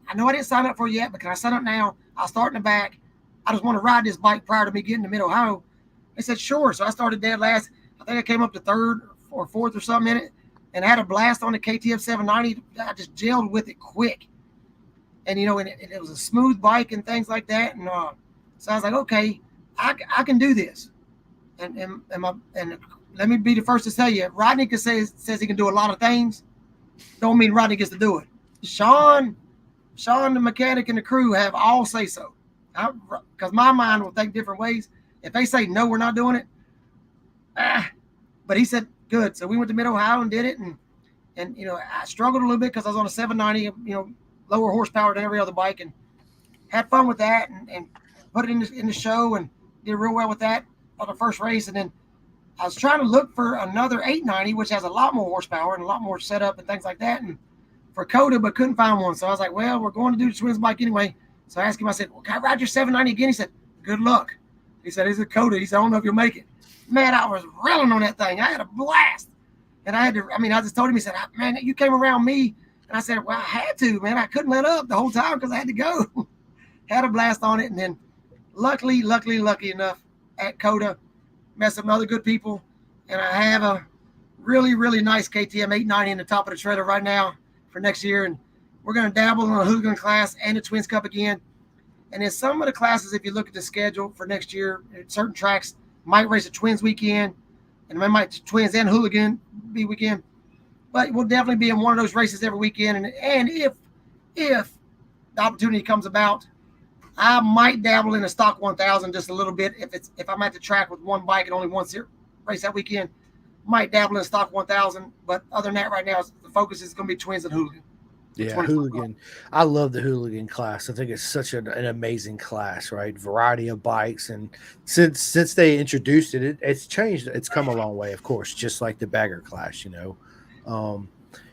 I know I didn't sign up for it yet, but can I sign up now? I'll start in the back. I just want to ride this bike prior to me getting to Mid-Ohio. He said, sure. So I started dead last. I think I came up to third or fourth or something in it and had a blast on the KTM 790. I just gelled with it quick. And, and it was a smooth bike and things like that. And so I was like, okay, I can do this. And let me be the first to tell you, Rodney says he can do a lot of things. Don't mean Rodney gets to do it. Sean, the mechanic, and the crew have all say so. Because my mind will think different ways. If they say, no, we're not doing it. But he said, good. So we went to Mid-Ohio and did it. And I struggled a little bit because I was on a 790, lower horsepower than every other bike, and had fun with that and put it in the show and did real well with that on the first race. And then I was trying to look for another 890, which has a lot more horsepower and a lot more setup and things like that. And for Coda, but couldn't find one. So I was like, well, we're going to do the twins bike anyway. So I asked him, I said, well, can I ride your 790 again? He said, good luck. He said, it's a Coda. He said, I don't know if you'll make it. Man, I was railing on that thing. I had a blast. And I just told him, he said, man, you came around me. And I said, well, I had to, man. I couldn't let up the whole time because I had to go. Had a blast on it. And then lucky enough at Coda, met some other good people. And I have a really, really nice KTM 890 in the top of the trailer right now for next year. And we're going to dabble in the hooligan class and the Twins Cup again. And in some of the classes, if you look at the schedule for next year, certain tracks might race a Twins weekend, and they might Twins and hooligan be weekend. But we'll definitely be in one of those races every weekend. And if the opportunity comes about, I might dabble in a stock 1000 just a little bit. If I'm at the track with one bike and only one race that weekend, might dabble in stock 1000. But other than that, right now, the focus is going to be Twins and hooligan. Yeah, hooligan. I love the hooligan class. I think it's such an amazing class, right? Variety of bikes, and since they introduced it, it's changed. It's come a long way, of course, just like the bagger class, And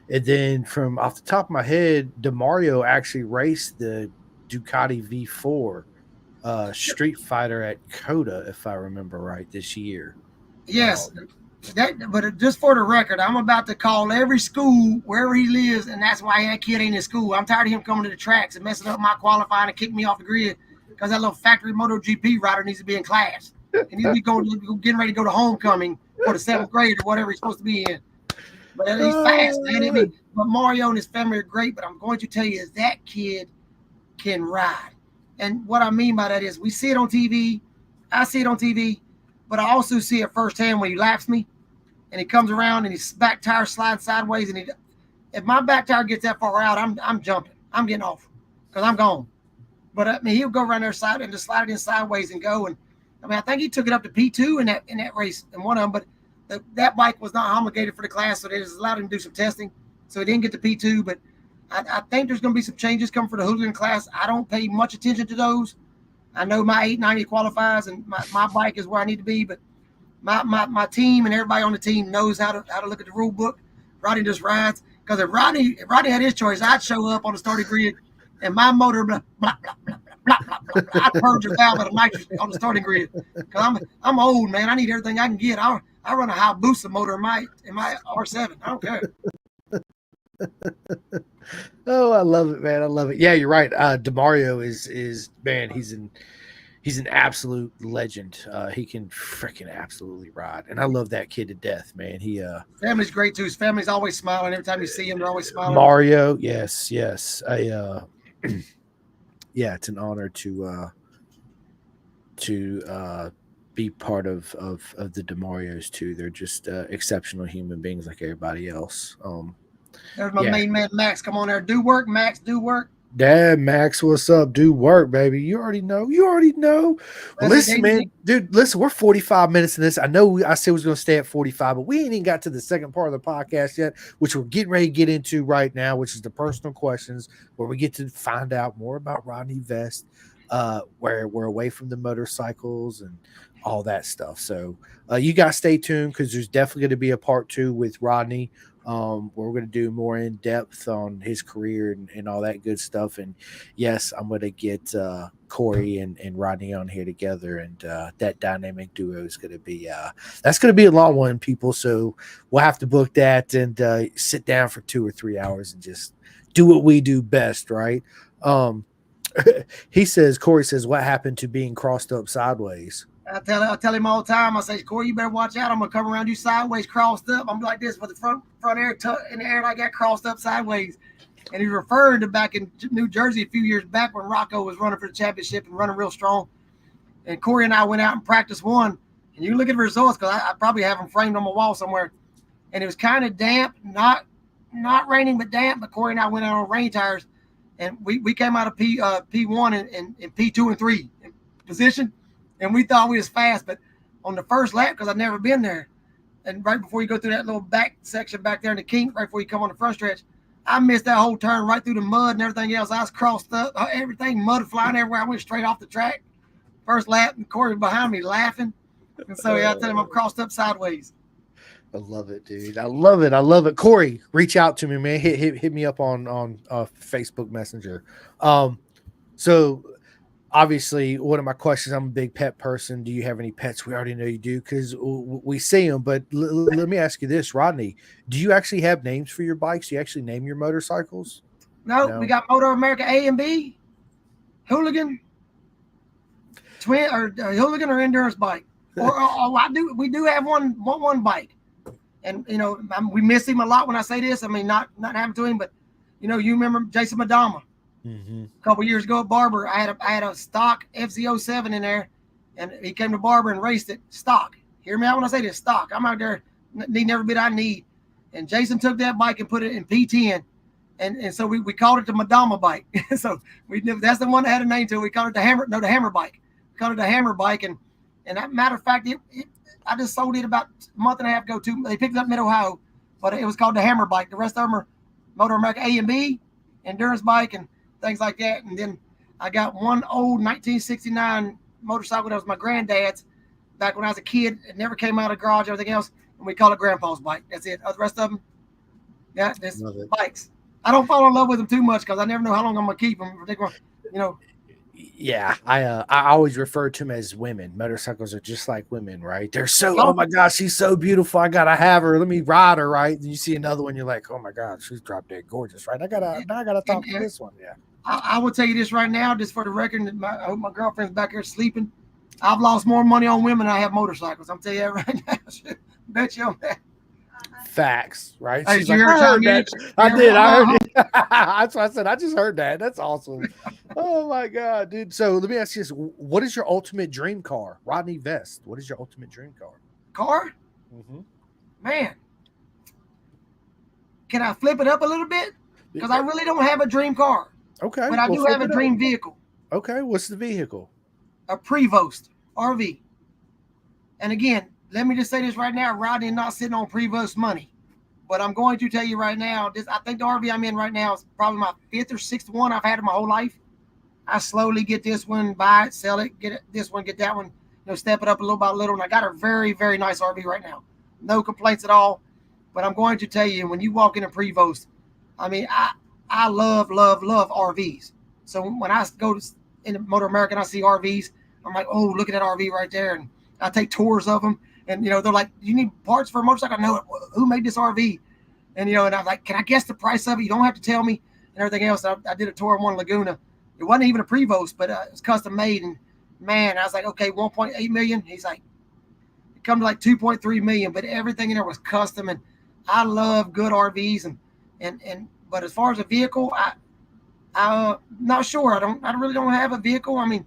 then from off the top of my head, DeMario actually raced the Ducati V4 Street Fighter at Coda, if I remember right, this year. Yes. But just for the record, I'm about to call every school wherever he lives, and that's why that kid ain't in school. I'm tired of him coming to the tracks and messing up my qualifying and kicking me off the grid because that little factory MotoGP rider needs to be in class. And he'll be getting ready to go to homecoming for the 7th grade or whatever he's supposed to be in. But he's fast, man. But Mario and his family are great, but I'm going to tell you is that kid can ride. And what I mean by that is we see it on TV. I see it on TV. But I also see it firsthand when he laps me and he comes around and his back tire slides sideways. And if my back tire gets that far out, I'm jumping. I'm getting off because I'm gone. But he'll go around there side and just slide it in sideways and go. And I think he took it up to P2 in that race in one of them. But that bike was not homologated for the class, so they just allowed him to do some testing. So he didn't get to P2. But I think there's going to be some changes coming for the hooligan class. I don't pay much attention to those. I know my 890 qualifies and my bike is where I need to be, but my team and everybody on the team knows how to look at the rule book. Rodney just rides because if Rodney had his choice, I'd show up on the starting grid and my motor blah blah blah blah blah blah blah. I'd purge a valve of nitrous on the starting grid because I'm old, man. I need everything I can get. I run a Hayabusa motor in my R7. I don't care. Oh, I love it, man. I love it. Yeah, you're right. DeMario is man, he's an absolute legend. He can freaking absolutely ride. And I love that kid to death, man. Family's great too. His family's always smiling. Every time you see him, they're always smiling. Mario, yes. Yeah, it's an honor to be part of the DeMarios too. They're just exceptional human beings like everybody else. There's my Yeah. main man Max. Come on there, do work, Max, do work. Dad, Max, what's up? Do work, baby. You already know. You already know. Well, listen, man, dude. Listen, we're 45 minutes in this. I know I said we was going to stay at 45, but we ain't even got to the second part of the podcast yet, which we're getting ready to get into right now, which is the personal questions, where we get to find out more about Rodney Vest, where we're away from the motorcycles and all that stuff. So you guys stay tuned because there's definitely going to be a part 2 with Rodney. Where we're going to do more in depth on his career and all that good stuff. And yes, I'm going to get Corey and Rodney on here together, and that dynamic duo is going to be that's going to be a long one, people. So we'll have to book that and sit down for 2 or 3 hours and just do what we do best, right? Corey says, what happened to being crossed up sideways? I tell him all the time. I say, Corey, you better watch out. I'm gonna come around you sideways, crossed up. I'm like this with the front air in the air, like that, crossed up sideways. And he's referring to back in New Jersey a few years back when Rocco was running for the championship and running real strong. And Corey and I went out and practiced one. And you look at the results, because I probably have them framed on my wall somewhere. And it was kind of damp, not raining, but damp. But Corey and I went out on rain tires, and we came out of P1 and P2 and 3 in position. And we thought we was fast, but on the first lap, because I'd never been there, and right before you go through that little back section back there in the kink, right before you come on the front stretch, I missed that whole turn right through the mud and everything else. I was crossed up, everything, mud flying everywhere. I went straight off the track. First lap, and Corey behind me laughing. And so, yeah, I tell him I'm crossed up sideways. I love it, dude. I love it. I love it. Corey, reach out to me, man. Hit me up on Facebook Messenger. So obviously, one of my questions, I'm a big pet person. Do you have any pets? We already know you do because we see them. But let me ask you this, Rodney. Do you actually have names for your bikes? Do you actually name your motorcycles? No, we got Motor America A and B, Hooligan, Twin, or Hooligan or Endurance bike. We do have one bike. And, we miss him a lot when I say this. I mean, not having to him, but, you remember Jason Madama. Mm-hmm. A couple years ago at Barber, I had a stock FZ07 in there, and he came to Barber and raced it stock. Hear me out when I say this, stock. I'm out there needing every bit I need. And Jason took that bike and put it in P10, and so we called it the Madama bike. So that's the one that had a name to it. We called it the Hammer bike. We called it the Hammer bike, and that matter of fact, I just sold it about a month and a half ago too. They picked it up Mid-Ohio, but it was called the Hammer bike. The rest of them are Motor America A and B, endurance bike, and things like that. And then I got one old 1969 motorcycle that was my granddad's back when I was a kid. It never came out of the garage, everything else, and we call it Grandpa's bike. That's it. The rest of them, yeah, there's bikes. I don't fall in love with them too much because I never know how long I'm gonna keep them. Yeah, I always refer to them as women. Motorcycles are just like women, right? They're oh my gosh, she's so beautiful. I gotta have her. Let me ride her, right? Then you see another one, you're like, oh my god, she's drop dead gorgeous, right? I gotta talk to this one. Yeah. I will tell you this right now, just for the record, I hope my girlfriend's back here sleeping. I've lost more money on women than I have motorcycles. I'm telling you that right now. Bet you on that. Facts, right? Hey, She's like, I heard that. I did. I heard it. That's what I said. I just heard that. That's awesome. Oh my god, dude. So let me ask you this: what is your ultimate dream car, Rodney Vest? What is your ultimate dream car? Car? Mm-hmm. Man, can I flip it up a little bit? Because I really don't have a dream car. Okay, but I do have a dream vehicle. Okay, what's the vehicle? A Prevost RV. And again, let me just say this right now: Rodney is not sitting on Prevost money. But I'm going to tell you right now, I think the RV I'm in right now is probably my 5th or 6th one I've had in my whole life. I slowly get this one, buy it, sell it, get it, this one, get that one, step it up a little by little. And I got a very, very nice RV right now. No complaints at all. But I'm going to tell you, when you walk in a Prevost, I mean, I love RVs. So when I go in Motor America and I see RVs, I'm like, oh, look at that RV right there. And I take tours of them. And, they're like, you need parts for a motorcycle? No, who made this RV? And, and I'm like, can I guess the price of it? You don't have to tell me and everything else. I did a tour of one Laguna. It wasn't even a Prevost, but it was custom made. And, man, I was like, okay, 1.8 million. He's like, it comes to like 2.3 million, but everything in there was custom. And I love good RVs. But as far as a vehicle, I'm not sure. I really don't have a vehicle. I mean,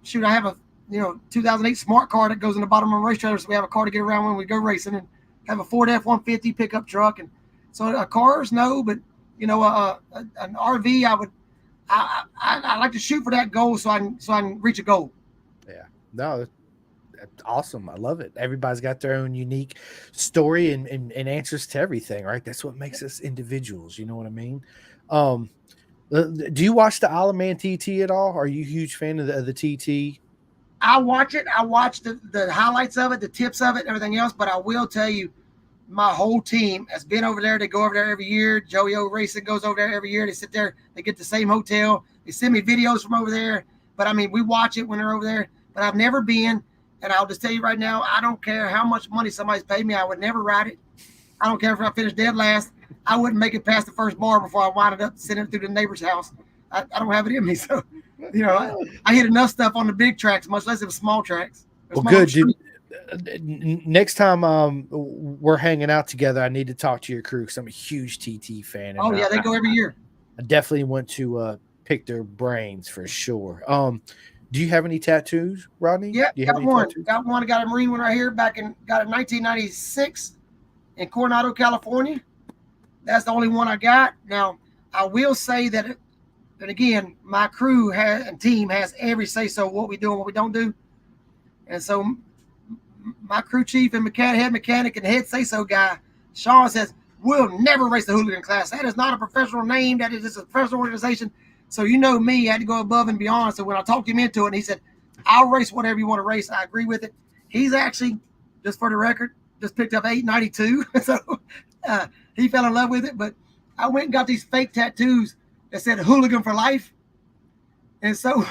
shoot, I have a 2008 smart car that goes in the bottom of a race trailer, so we have a car to get around when we go racing, and have a Ford F-150 pickup truck. And so cars, no, but an RV, I like to shoot for that goal so I can reach a goal. Yeah, no, that's awesome. I love it. Everybody's got their own unique story and answers to everything, right? That's what makes us individuals. You know what I mean? Do you watch the Isle of Man TT at all? Are you a huge fan of the TT? I watch it. I watch the highlights of it, the tips of it, and everything else. But I will tell you, my whole team has been over there. They go over there every year. Joey O Racing goes over there every year. They sit there. They get the same hotel. They send me videos from over there. But, I mean, we watch it when they're over there. But I've never been. And I'll just tell you right now, I don't care how much money somebody's paid me. I would never ride it. I don't care if I finish dead last. I wouldn't make it past the first bar before I wound it up sending it through the neighbor's house. I don't have it in me. So, I hit enough stuff on the big tracks, much less the small tracks. Well, good, dude. Next time we're hanging out together, I need to talk to your crew because I'm a huge TT fan. Oh, yeah, they go every year. I definitely want to pick their brains for sure. Do you have any tattoos, Rodney? Yeah, do you have got any one. tattoos? Got one. Got a Marine one right here. Got it in 1996 in Coronado, California. That's the only one I got. Now, I will say that, and again, my crew and team has every say-so what we do and what we don't do. And so my crew chief and head mechanic and head say-so guy, Sean, says, we'll never race the hooligan class. That is not a professional name. That is just a professional organization. So me, I had to go above and beyond. So when I talked him into it, and he said, I'll race whatever you want to race. I agree with it. He's actually, just for the record, just picked up 892. So he fell in love with it. But I went and got these fake tattoos that said hooligan for life. And so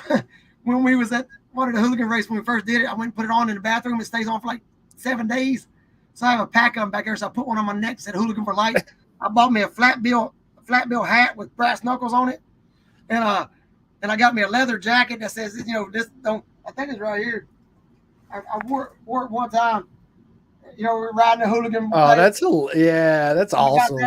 when we was at one of the hooligan race, when we first did it, I went and put it on in the bathroom. It stays on for like 7 days. So I have a pack of them back there. So I put one on my neck that said hooligan for life. I bought me a flat bill hat with brass knuckles on it. And I got me a leather jacket that says, this don't, I think it's right here. I wore it one time. We're riding a hooligan. Oh, that's awesome.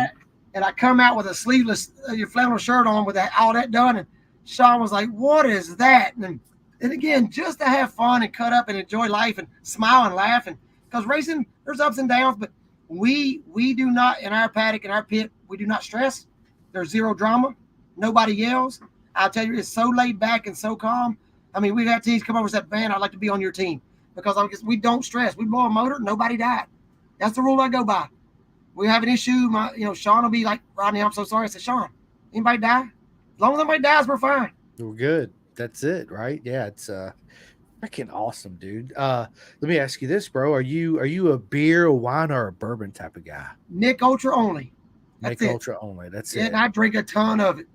And I come out with a sleeveless flannel shirt on with all that done. And Sean was like, what is that? And again, just to have fun and cut up and enjoy life and smile and laugh. And because racing, there's ups and downs, but we do not, in our paddock, in our pit, we do not stress. There's zero drama. Nobody yells. I'll tell you, it's so laid back and so calm. I mean, we've had teams come over and said, man, I'd like to be on your team. Because we don't stress. We blow a motor, nobody died. That's the rule I go by. We have an issue, Sean will be like, Rodney, I'm so sorry. I said, Sean, anybody die? As long as nobody dies, we're fine. We're good. That's it, right? Yeah, it's freaking awesome, dude. Let me ask you this, bro. Are you a beer, a wine, or a bourbon type of guy? Nick Ultra only. That's Nick it. Ultra only. That's Yeah, it. and I drink a ton of it.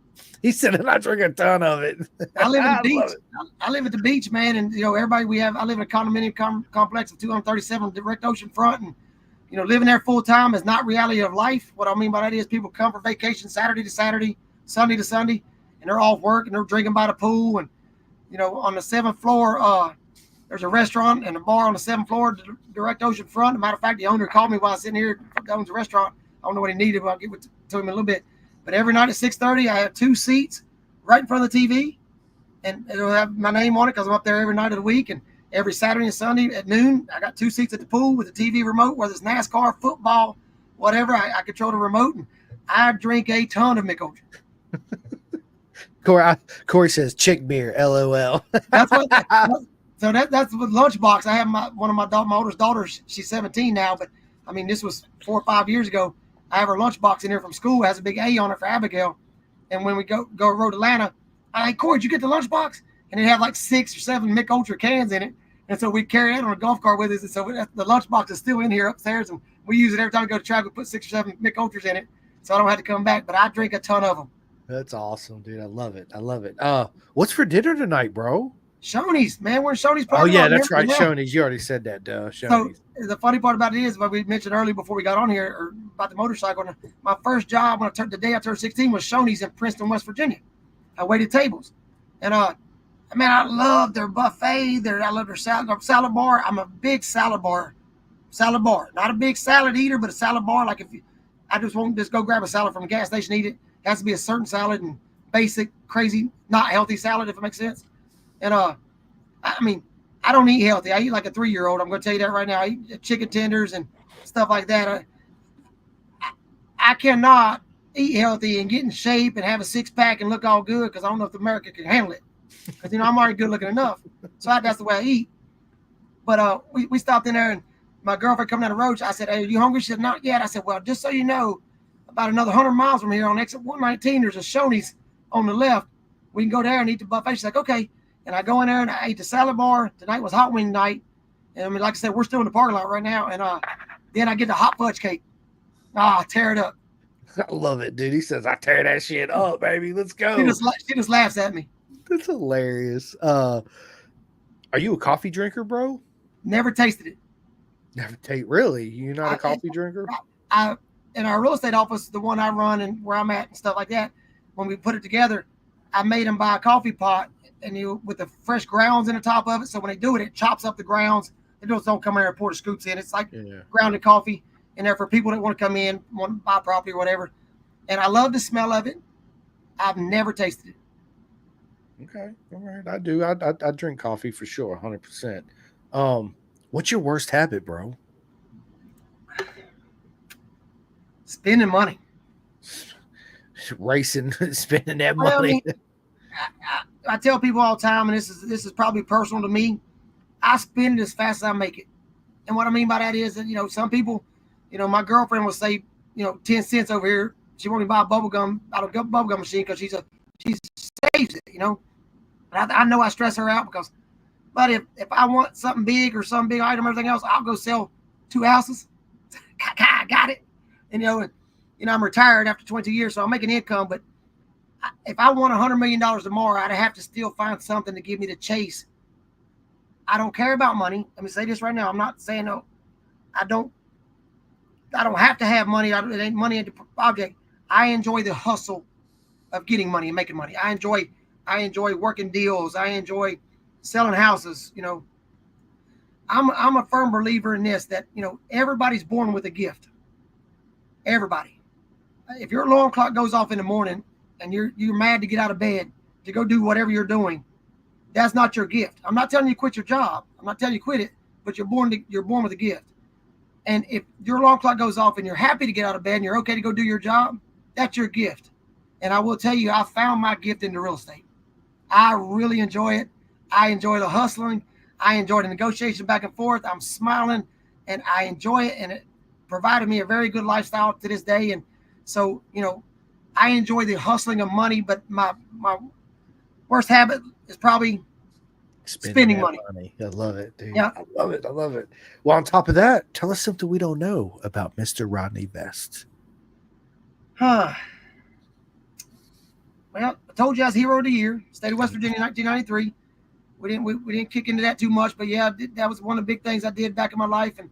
He said, and I drink a ton of it. I live at the beach. I live at the beach, man. And, everybody I live in a condominium complex of 237 direct ocean front. And, living there full time is not reality of life. What I mean by that is people come for vacation Saturday to Saturday, Sunday to Sunday, and they're off work and they're drinking by the pool. And, on the 7th floor, there's a restaurant and a bar on the 7th floor, direct ocean front. As a matter of fact, the owner called me while I was sitting here, owns the restaurant. I don't know what he needed, but I'll get to him in a little bit. But every night at 6:30, I have 2 seats right in front of the TV, and it'll have my name on it because I'm up there every night of the week. And every Saturday and Sunday at noon, I got 2 seats at the pool with a TV remote, whether it's NASCAR, football, whatever. I control the remote, and I drink a ton of Mick Ultra. Corey says chick beer, LOL. That's what. So that's with lunchbox. I have my oldest daughter. She's 17 now, but I mean this was 4 or 5 years ago. I have her lunchbox in here from school. It has a big A on it for Abigail. And when we go to Road Atlanta, I like, Corey, did you get the lunchbox? And it had like 6 or 7 Mick Ultra cans in it. And so we carry that on a golf cart with us. And so the lunchbox is still in here upstairs. And we use it every time we go to track. We put 6 or 7 Mick Ultras in it. So I don't have to come back. But I drink a ton of them. That's awesome, dude. I love it. What's for dinner tonight, bro? Shoney's, man. We're in Shoney's. Oh, yeah, that's right. Shoney's. You already said that, Shoney's. So the funny part about it is what we mentioned earlier before we got on here or about the motorcycle. My first job the day I turned 16 was Shoney's in Princeton, West Virginia. I waited tables. And, I love their buffet. I love their salad bar. I'm a big salad bar. Not a big salad eater, but a salad bar. Like I just won't just go grab a salad from a gas station, eat it. It has to be a certain salad and basic, crazy, not healthy salad, if it makes sense. And, I I don't eat healthy. I eat like a 3-year-old. I'm going to tell you that right now. I eat chicken tenders and stuff like that. I cannot eat healthy and get in shape and have a 6-pack and look all good because I don't know if America can handle it. Because, I'm already good looking enough. So that's the way I eat. But we stopped in there, and my girlfriend coming down the road, I said, "Hey, are you hungry?" She said, "Not yet." I said, "Well, just so you know, about another 100 miles from here on exit 119, there's a Shoney's on the left. We can go there and eat the buffet." She's like, "Okay." And I go in there and I ate the salad bar. Tonight was hot wing night. And I mean, like I said, we're still in the parking lot right now. And then I get the hot fudge cake. Tear it up. I love it, dude. He says, "I tear that shit up, baby. Let's go." She just laughs at me. That's hilarious. Are you a coffee drinker, bro? Never tasted it. Never take really? You're not a coffee drinker? I in our real estate office, the one I run and where I'm at and stuff like that, when we put it together, I made them buy a coffee pot and with the fresh grounds in the top of it. So when they do it, it chops up the grounds. They just don't come in there and pour the scoops in. It's like grounded coffee in there for people that want to come in, want to buy property or whatever. And I love the smell of it. I've never tasted it. Okay, all right. I do. I drink coffee for sure, 100%. What's your worst habit, bro? Spending money. Racing, spending that money. I mean, I tell people all the time, and this is probably personal to me. I spend it as fast as I make it. And what I mean by that is that, some people, my girlfriend will say, 10 cents over here. She won't even buy bubble gum out of a bubble gum machine because she saves it, But I know I stress her out but if I want something big or some big item or everything else, I'll go sell 2 houses. I got it. And, I'm retired after 22 years, so I'm making income. But if I want $100 million tomorrow, I'd have to still find something to give me the chase. I don't care about money. Let me say this right now. I'm not saying no. I don't have to have money. It ain't money in the object. I enjoy the hustle of getting money and making money. I enjoy working deals. I enjoy selling houses. I'm a firm believer in this, that, everybody's born with a gift. Everybody. If your alarm clock goes off in the morning and you're mad to get out of bed to go do whatever you're doing, that's not your gift. I'm not telling you to quit your job. I'm not telling you to quit it, but you're born with a gift. And if your alarm clock goes off and you're happy to get out of bed and you're okay to go do your job, that's your gift. And I will tell you, I found my gift in the real estate. I really enjoy it. I enjoy the hustling. I enjoy the negotiation back and forth. I'm smiling and I enjoy it. And it provided me a very good lifestyle to this day. And so, I enjoy the hustling of money, but my worst habit is probably spending money. I love it, dude. Yeah. I love it. I love it. Well, on top of that, tell us something we don't know about Mr. Rodney Vest. Well, I told you I was Hero of the Year, State of West Virginia, 1993. We didn't kick into that too much, but yeah, that was one of the big things I did back in my life, and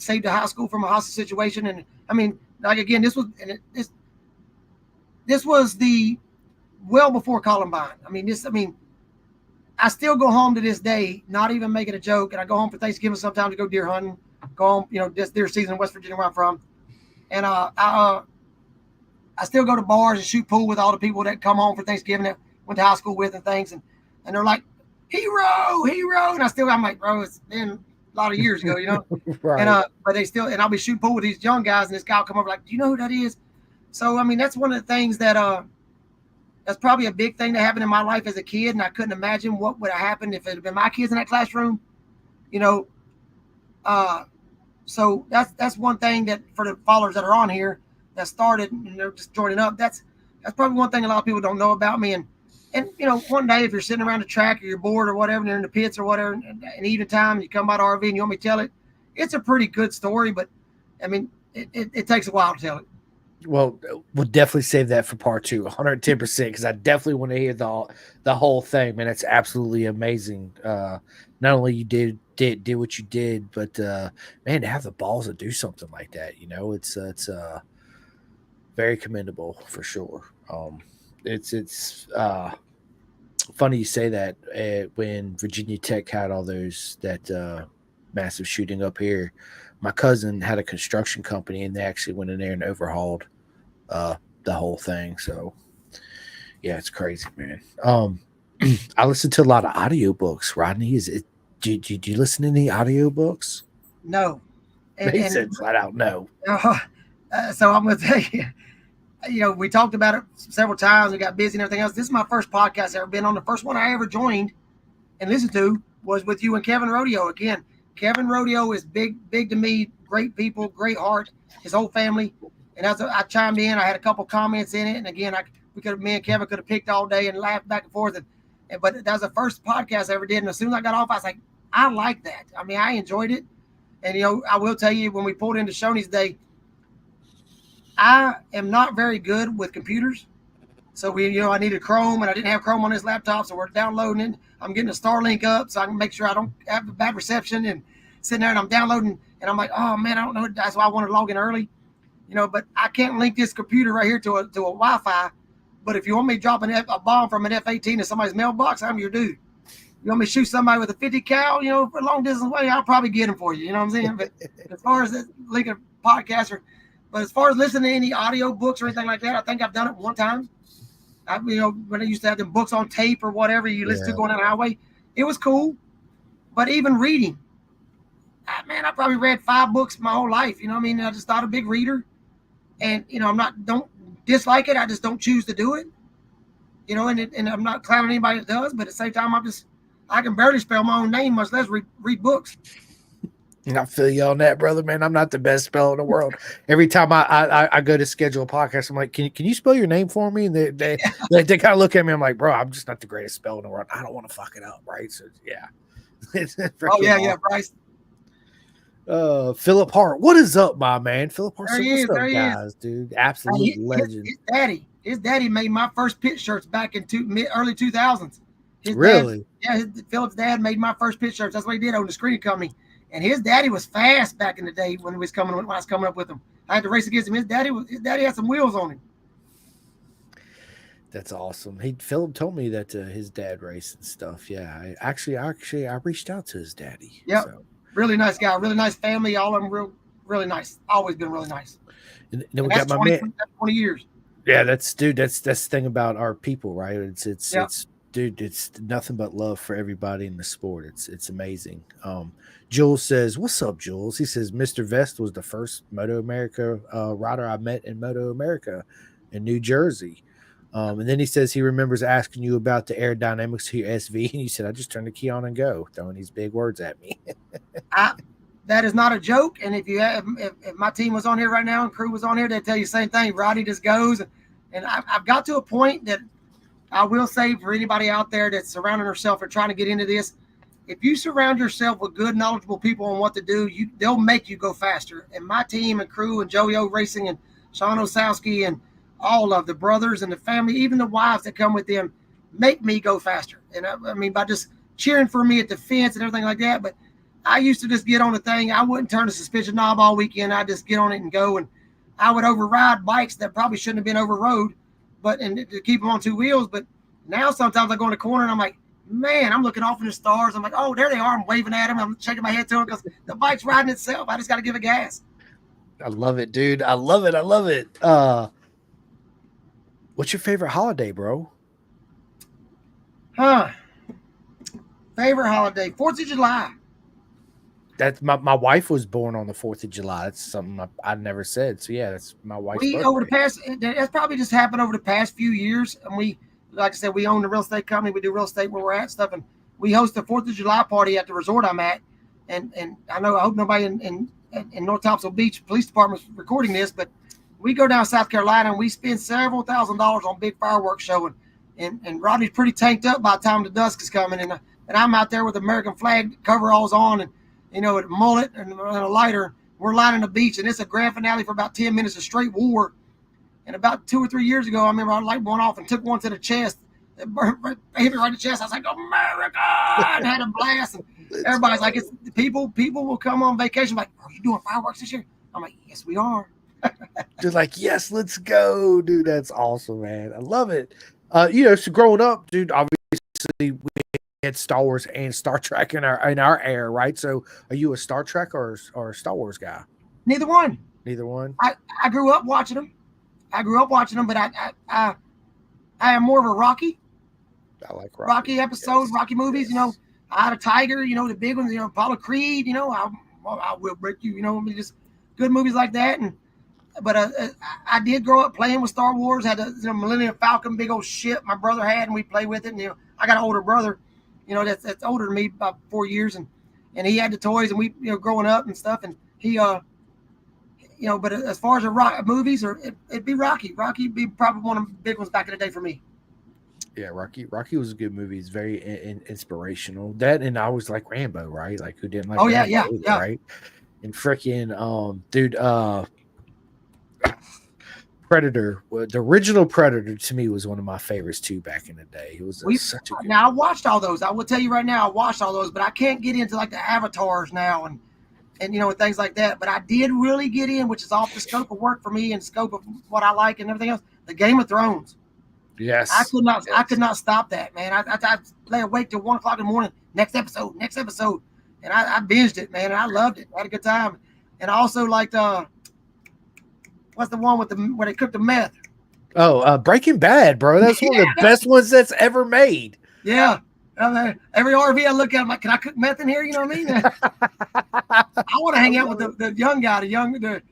saved the high school from a hostage situation. And I mean, like again, this was the well before Columbine. I still go home to this day, not even making a joke, and I go home for Thanksgiving sometimes to go deer hunting. Go home, this deer season in West Virginia where I'm from, and I still go to bars and shoot pool with all the people that come home for Thanksgiving that went to high school with and things, and they're like, hero, and I'm like, bro, it's been a lot of years ago, Right. And but they still, and I'll be shooting pool with these young guys, and this guy will come over like, do you know who that is? So that's one of the things that that's probably a big thing that happened in my life as a kid, and I couldn't imagine what would have happened if it had been my kids in that classroom, So that's one thing that for the followers that are on here that started and they're just joining up. That's probably one thing a lot of people don't know about me. And one day if you're sitting around the track or you're bored or whatever, and you're in the pits or whatever, and even time you come by the RV and you want me to tell it, it's a pretty good story, but it takes a while to tell it. Well, we'll definitely save that for part 2, 110%, because I definitely want to hear the whole thing, man. It's absolutely amazing. Not only you did what you did, but man, to have the balls to do something like that, it's very commendable for sure. It's funny you say that. When Virginia Tech had that massive shooting up here, my cousin had a construction company, and they actually went in there and overhauled the whole thing. So yeah, it's crazy, man. I listen to a lot of audiobooks. Rodney, is it? Do you listen to any audiobooks? No, He and said flat out no. so I'm going to tell you. We talked about it several times. We got busy and everything else. This is my first podcast I've ever been on. The first one I ever joined and listened to was with you and Kevin Rodeo. Again, Kevin Rodeo is big to me. Great people, great heart, his whole family. And as I chimed in, I had a couple comments in it. And again, me and Kevin could have picked all day and laughed back and forth. But that was the first podcast I ever did. And as soon as I got off, I was like, I like that. I mean, I enjoyed it. And I will tell you, when we pulled into Shoney's day, I am not very good with computers. So I needed Chrome, and I didn't have Chrome on this laptop, so we're downloading it. I'm getting a Starlink up so I can make sure I don't have a bad reception, and sitting there and I'm downloading, and I'm like, oh man, I don't know. That's why I wanted to log in early, but I can't link this computer right here to a Wi-Fi. But if you want me to drop a bomb from an F-18 to somebody's mailbox, I'm your dude. You want me to shoot somebody with a 50 cal, for a long distance away, I'll probably get them for you. You know what I'm saying? But as far as linking a podcast but as far as listening to any audio books or anything like that, I think I've done it one time. When I used to have them books on tape or whatever you listen to going down the highway, it was cool. But even reading, I probably read 5 books my whole life. I just not a big reader, and don't dislike it. I just don't choose to do it. And I'm not clowning anybody that does, but at the same time, I can barely spell my own name, much less read books. I feel you on that, brother, man. I'm not the best speller in the world. Every time I go to schedule a podcast, I'm like, can you spell your name for me? And they kind of look at me. I'm like, bro, I'm just not the greatest speller in the world. I don't want to fuck it up, right? So yeah. Oh yeah, Bryce. Philip Hart, what is up, my man? Philip Hart, what's up, guys, dude? Absolute legend. His daddy made my first pit shirts back in early 2000s. Really? Philip's dad made my first pit shirts. That's what he did on the screening company. And his daddy was fast back in the day when I was coming up with him. I had to race against him. His daddy had some wheels on him. That's awesome. Philip told me that his dad raced and stuff. Yeah, I reached out to his daddy. Yeah, so. Really nice guy, really nice family. All of them really nice. Always been really nice. And then we got my man. 20 years. Yeah, that's the thing about our people, right? It's nothing but love for everybody in the sport. It's amazing. Jules says, what's up, Jules? He says, Mr. Vest was the first Moto America rider I met in Moto America in New Jersey. And then he says he remembers asking you about the aerodynamics to your SV, and you said, I just turn the key on and go, throwing these big words at me. That is not a joke. And if my team was on here right now and crew was on here, they'd tell you the same thing. Rodney just goes. And I've got to a point that I will say for anybody out there that's surrounding herself or trying to get into this, if you surround yourself with good, knowledgeable people on what to do, they'll make you go faster. And my team and crew and Joey O Racing and Sean Osowski and all of the brothers and the family, even the wives that come with them, make me go faster. And I mean, by just cheering for me at the fence and everything like that. But I used to just get on the thing. I wouldn't turn the suspension knob all weekend. I'd just get on it and go. And I would override bikes that probably shouldn't have been overrode, and to keep them on 2 wheels. But now sometimes I go in the corner and I'm like, man, I'm looking off in the stars. I'm like, oh, there they are. I'm waving at them. I'm shaking my head to them because the bike's riding itself. I just got to give it gas. I love it, dude. I love it. What's your favorite holiday, bro? Favorite holiday? 4th of July. That's my wife was born on the 4th of July. That's something I never said. So yeah, that's my wife's birthday. That's probably just happened over the past few years. And we, like I said, we own the real estate company. We do real estate where we're at and stuff. And we host a 4th of July party at the resort I'm at. And I hope nobody in North Topsail Beach Police Department's recording this, but we go down to South Carolina and we spend several $1,000s on big fireworks show. And Rodney's pretty tanked up by the time the dusk is coming. And I'm out there with American flag coveralls on and, with a mullet and a lighter. We're lining the beach, and it's a grand finale for about 10 minutes of straight war. And about 2 or 3 years ago, I remember I light one off and took one to the chest. It hit me right in the chest. I was like, America! And had a blast. And everybody's like, people will come on vacation like, are you doing fireworks this year? I'm like, yes, we are. They're like, yes, let's go, dude. That's awesome, man. I love it. So growing up, dude, obviously we had Star Wars and Star Trek in our era, right? So are you a Star Trek or a Star Wars guy? Neither one. I grew up watching them. But I am more of a Rocky. I like Rocky episodes, Yes. Rocky movies. Yes. Eye of the Tiger. The big ones. Apollo Creed. I will break you. Just good movies like that. But I did grow up playing with Star Wars. Had a Millennium Falcon, big old ship my brother had, and we played with it. And I got an older brother, that's older than me about 4 years, and he had the toys, and we growing up and stuff, and he But as far as the rock movies, it'd be Rocky. Rocky would be probably one of the big ones back in the day for me. Yeah, Rocky was a good movie. It's very inspirational. That, and I was like Rambo, right? Like, who didn't like Oh yeah, Rambo yeah, either, yeah. right? And freaking dude, Predator, the original Predator to me was one of my favorites too back in the day. It was such a good Now I movie. watched all those. I will tell you right now, I watched all those, but I can't get into like the avatars now and things like that. But I did really get in, which is off the scope of work for me and scope of what I like and everything else. The Game of Thrones. I Yes. could not. I Yes. could not stop that, man. I lay awake till 1 o'clock in the morning. Next episode. Next episode. And I binged it, man. And I loved it. I had a good time. And I also liked what's the one with where they cook the meth? Oh, Breaking Bad, bro. That's one of the Yeah, best ones that's ever made. yeah. Every RV I look at, I'm like, can I cook meth in here? You know what I mean? I want to hang out with the young guy.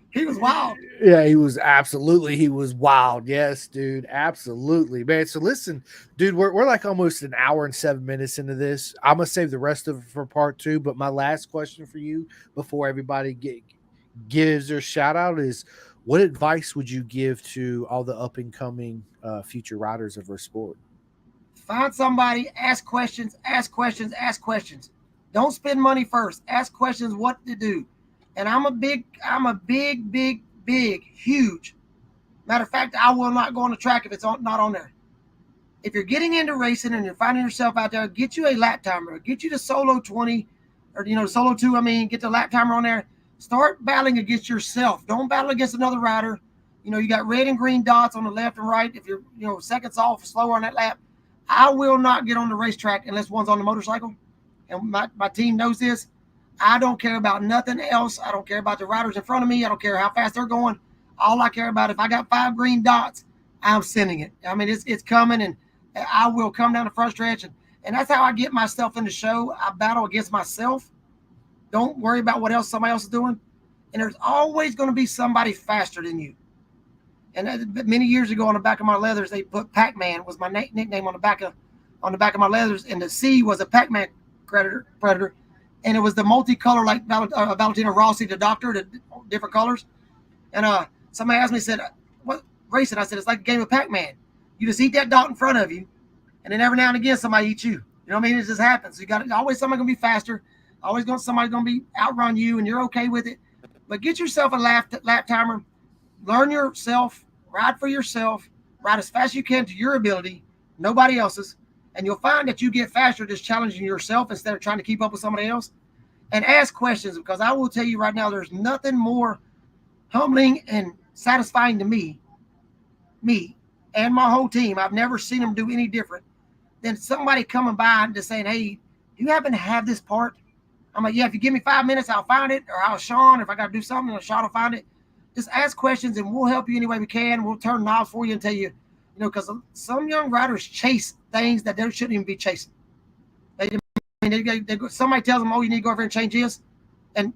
He was wild. Yeah, he was wild. Yes, dude, absolutely, man. So listen, dude, we're like almost an hour and 7 minutes into this. I'm gonna save the rest of it for part two. But my last question for you before everybody gives their shout out is, what advice would you give to all the up and coming future riders of our sport? Find somebody, ask questions, ask questions, ask questions. Don't spend money first. Ask questions what to do. And I'm a big, huge. Matter of fact, I will not go on the track if it's not on there. If you're getting into racing and you're finding yourself out there, get you a lap timer. Get you the Solo 20 or Solo 2. I mean, get the lap timer on there. Start battling against yourself. Don't battle against another rider. You got red and green dots on the left and right. If you're seconds off, slower on that lap, I will not get on the racetrack unless one's on the motorcycle. And my team knows this. I don't care about nothing else. I don't care about the riders in front of me. I don't care how fast they're going. All I care about, if I got 5 green dots, I'm sending it. I mean, it's coming, and I will come down the front stretch. And that's how I get myself in the show. I battle against myself. Don't worry about what else somebody else is doing. And there's always going to be somebody faster than you. And many years ago, on the back of my leathers, they put Pac-Man was my nickname on the back of my leathers, and the C was a Pac-Man predator, and it was the multicolor like Valentino Rossi, the doctor, the different colors. And somebody asked me, said, "What racing?" I said, "It's like a game of Pac-Man. You just eat that dot in front of you, and then every now and again somebody eats you. You know what I mean? It just happens. You got always somebody gonna be faster, somebody gonna be outrun you, and you're okay with it. But get yourself a lap timer. Learn yourself, ride for yourself, ride as fast as you can to your ability, nobody else's, and you'll find that you get faster just challenging yourself instead of trying to keep up with somebody else. And ask questions, because I will tell you right now, there's nothing more humbling and satisfying to me and my whole team. I've never seen them do any different than somebody coming by and just saying, "Hey, do you happen to have this part?" I'm like, "Yeah, if you give me 5 minutes, I'll find it, or I'll Sean, if I got to do something, Sean will find it." Just ask questions, and we'll help you any way we can. We'll turn knobs for you and tell you, because some young riders chase things that they shouldn't even be chasing. Somebody tells them, "Oh, you need to go over and change this,"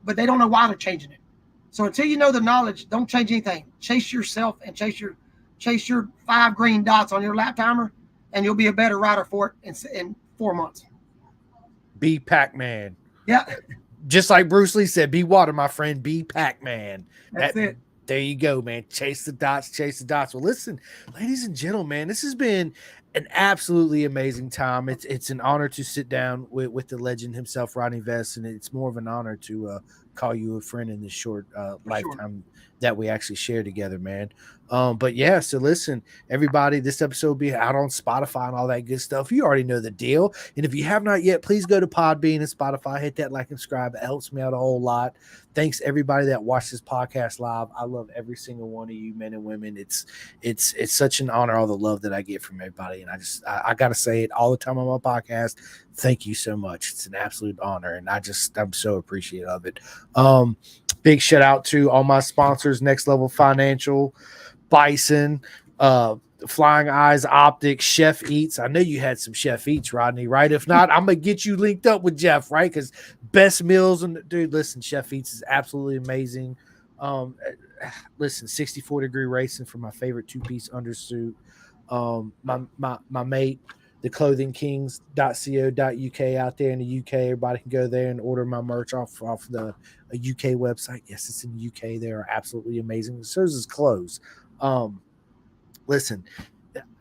but they don't know why they're changing it. So until you know the knowledge, don't change anything. Chase yourself and chase your 5 green dots on your lap timer, and you'll be a better rider for it in 4 months. Be Pac-Man. Yeah, Just like Bruce Lee said, be water, my friend. Be Pac-Man. that's it. There you go, man. Chase the dots, chase the dots. Well, listen, ladies and gentlemen, this has been an absolutely amazing time. It's an honor to sit down with the legend himself, Rodney Vest, and it's more of an honor to call you a friend in this short lifetime that we actually share together, man. But yeah, so listen, everybody, this episode will be out on Spotify and all that good stuff. You already know the deal. And if you have not yet, please go to Podbean and Spotify, hit that like and subscribe. It helps me out a whole lot. Thanks everybody that watched this podcast live. I love every single one of you, men and women. It's such an honor, all the love that I get from everybody. And I gotta say it all the time on my podcast. Thank you so much. It's an absolute honor, and I'm so appreciative of it. Big shout out to all my sponsors: Next Level Financial, Bison, Flying Eyes Optics, Chef Eats. I know you had some Chef Eats, Rodney, right? If not, I'm gonna get you linked up with Jeff, right? Because best meals and dude, listen, Chef Eats is absolutely amazing. Listen, 64-degree racing for my favorite two-piece undersuit. My mate, the clothingkings.co.uk out there in the UK. Everybody can go there and order my merch off the UK website. Yes, it's in the UK. They are absolutely amazing. So is his clothes. Listen,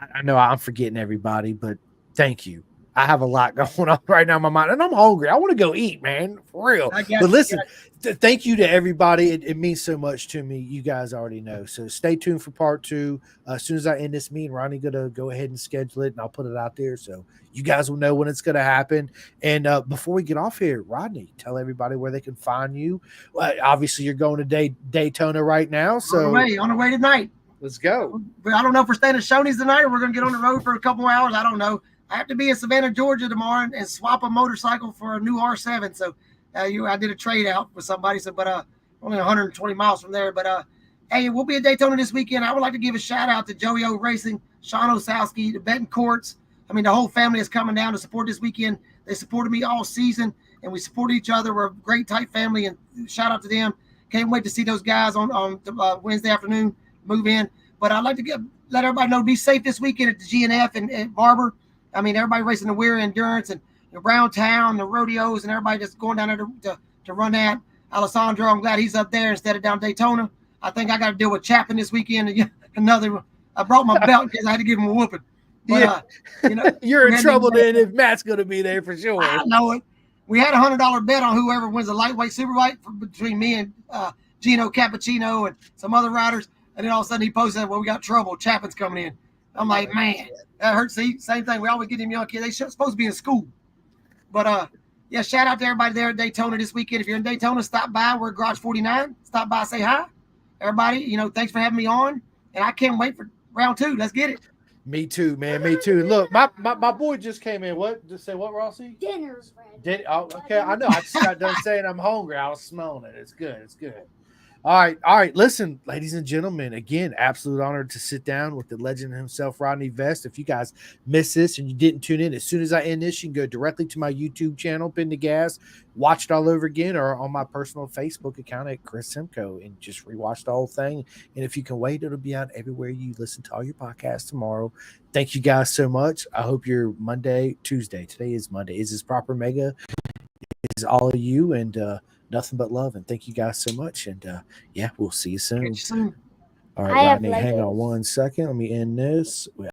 I know I'm forgetting everybody, but thank you. I have a lot going on right now in my mind, and I'm hungry. I want to go eat, man, for real. But listen, thank you to everybody. It means so much to me. You guys already know. So stay tuned for part 2. As soon as I end this meeting, Ronnie gonna go ahead and schedule it, and I'll put it out there so you guys will know when it's gonna happen. And before we get off here, Rodney, tell everybody where they can find you. Obviously, you're going to Daytona right now, so on the way tonight. Let's go. I don't know if we're staying at Shoney's tonight or we're going to get on the road for a couple more hours. I don't know. I have to be in Savannah, Georgia tomorrow and swap a motorcycle for a new R7. So I did a trade out with somebody. So, but only 120 miles from there. But hey, we'll be at Daytona this weekend. I would like to give a shout out to Joey O Racing, Sean Osowski, the betting courts. I mean, the whole family is coming down to support this weekend. They supported me all season, and we support each other. We're a great, tight family, and shout out to them. Can't wait to see those guys on Wednesday afternoon. Move in, but I'd like to let everybody know, be safe this weekend at the GNF and Barber. I mean, everybody racing the Weir Endurance and around town, the rodeos, and everybody just going down there to run that. Alessandro, I'm glad he's up there instead of down Daytona. I think I got to deal with Chapin this weekend. Another one. I brought my belt because I had to give him a whooping. But, yeah. You're in trouble then if Matt's going to be there for sure. I know it. We had a $100 bet on whoever wins the lightweight superweight between me and Gino Cappuccino and some other riders. And then all of a sudden he posted, well, we got trouble. Chapin's coming in. I'm like, man, that hurts. See, same thing. We always get them young kids. They supposed to be in school. But, yeah, shout out to everybody there at Daytona this weekend. If you're in Daytona, stop by. We're at Garage 49. Stop by, say hi. Everybody, thanks for having me on. And I can't wait for round 2. Let's get it. Me too, man. Me too. Look, my boy just came in. What? Just say what, Rossi? Dinner's ready. Oh, okay. I know. I just got done saying I'm hungry. I was smelling it. It's good. It's good. All right. Listen, ladies and gentlemen, again, absolute honor to sit down with the legend himself, Rodney Vest. If you guys missed this and you didn't tune in, as soon as I end this, you can go directly to my YouTube channel, Pin the Gas, watch it all over again, or on my personal Facebook account at Chris Simcoe, and just rewatch the whole thing. And if you can wait, it'll be out everywhere you listen to all your podcasts tomorrow. Thank you guys so much. I hope your Tuesday. Today is Monday. Is this proper mega? Is all of you, and nothing but love, and thank you guys so much. And yeah, we'll see you soon. All right, Rodney, hang on 1 second. Let me end this.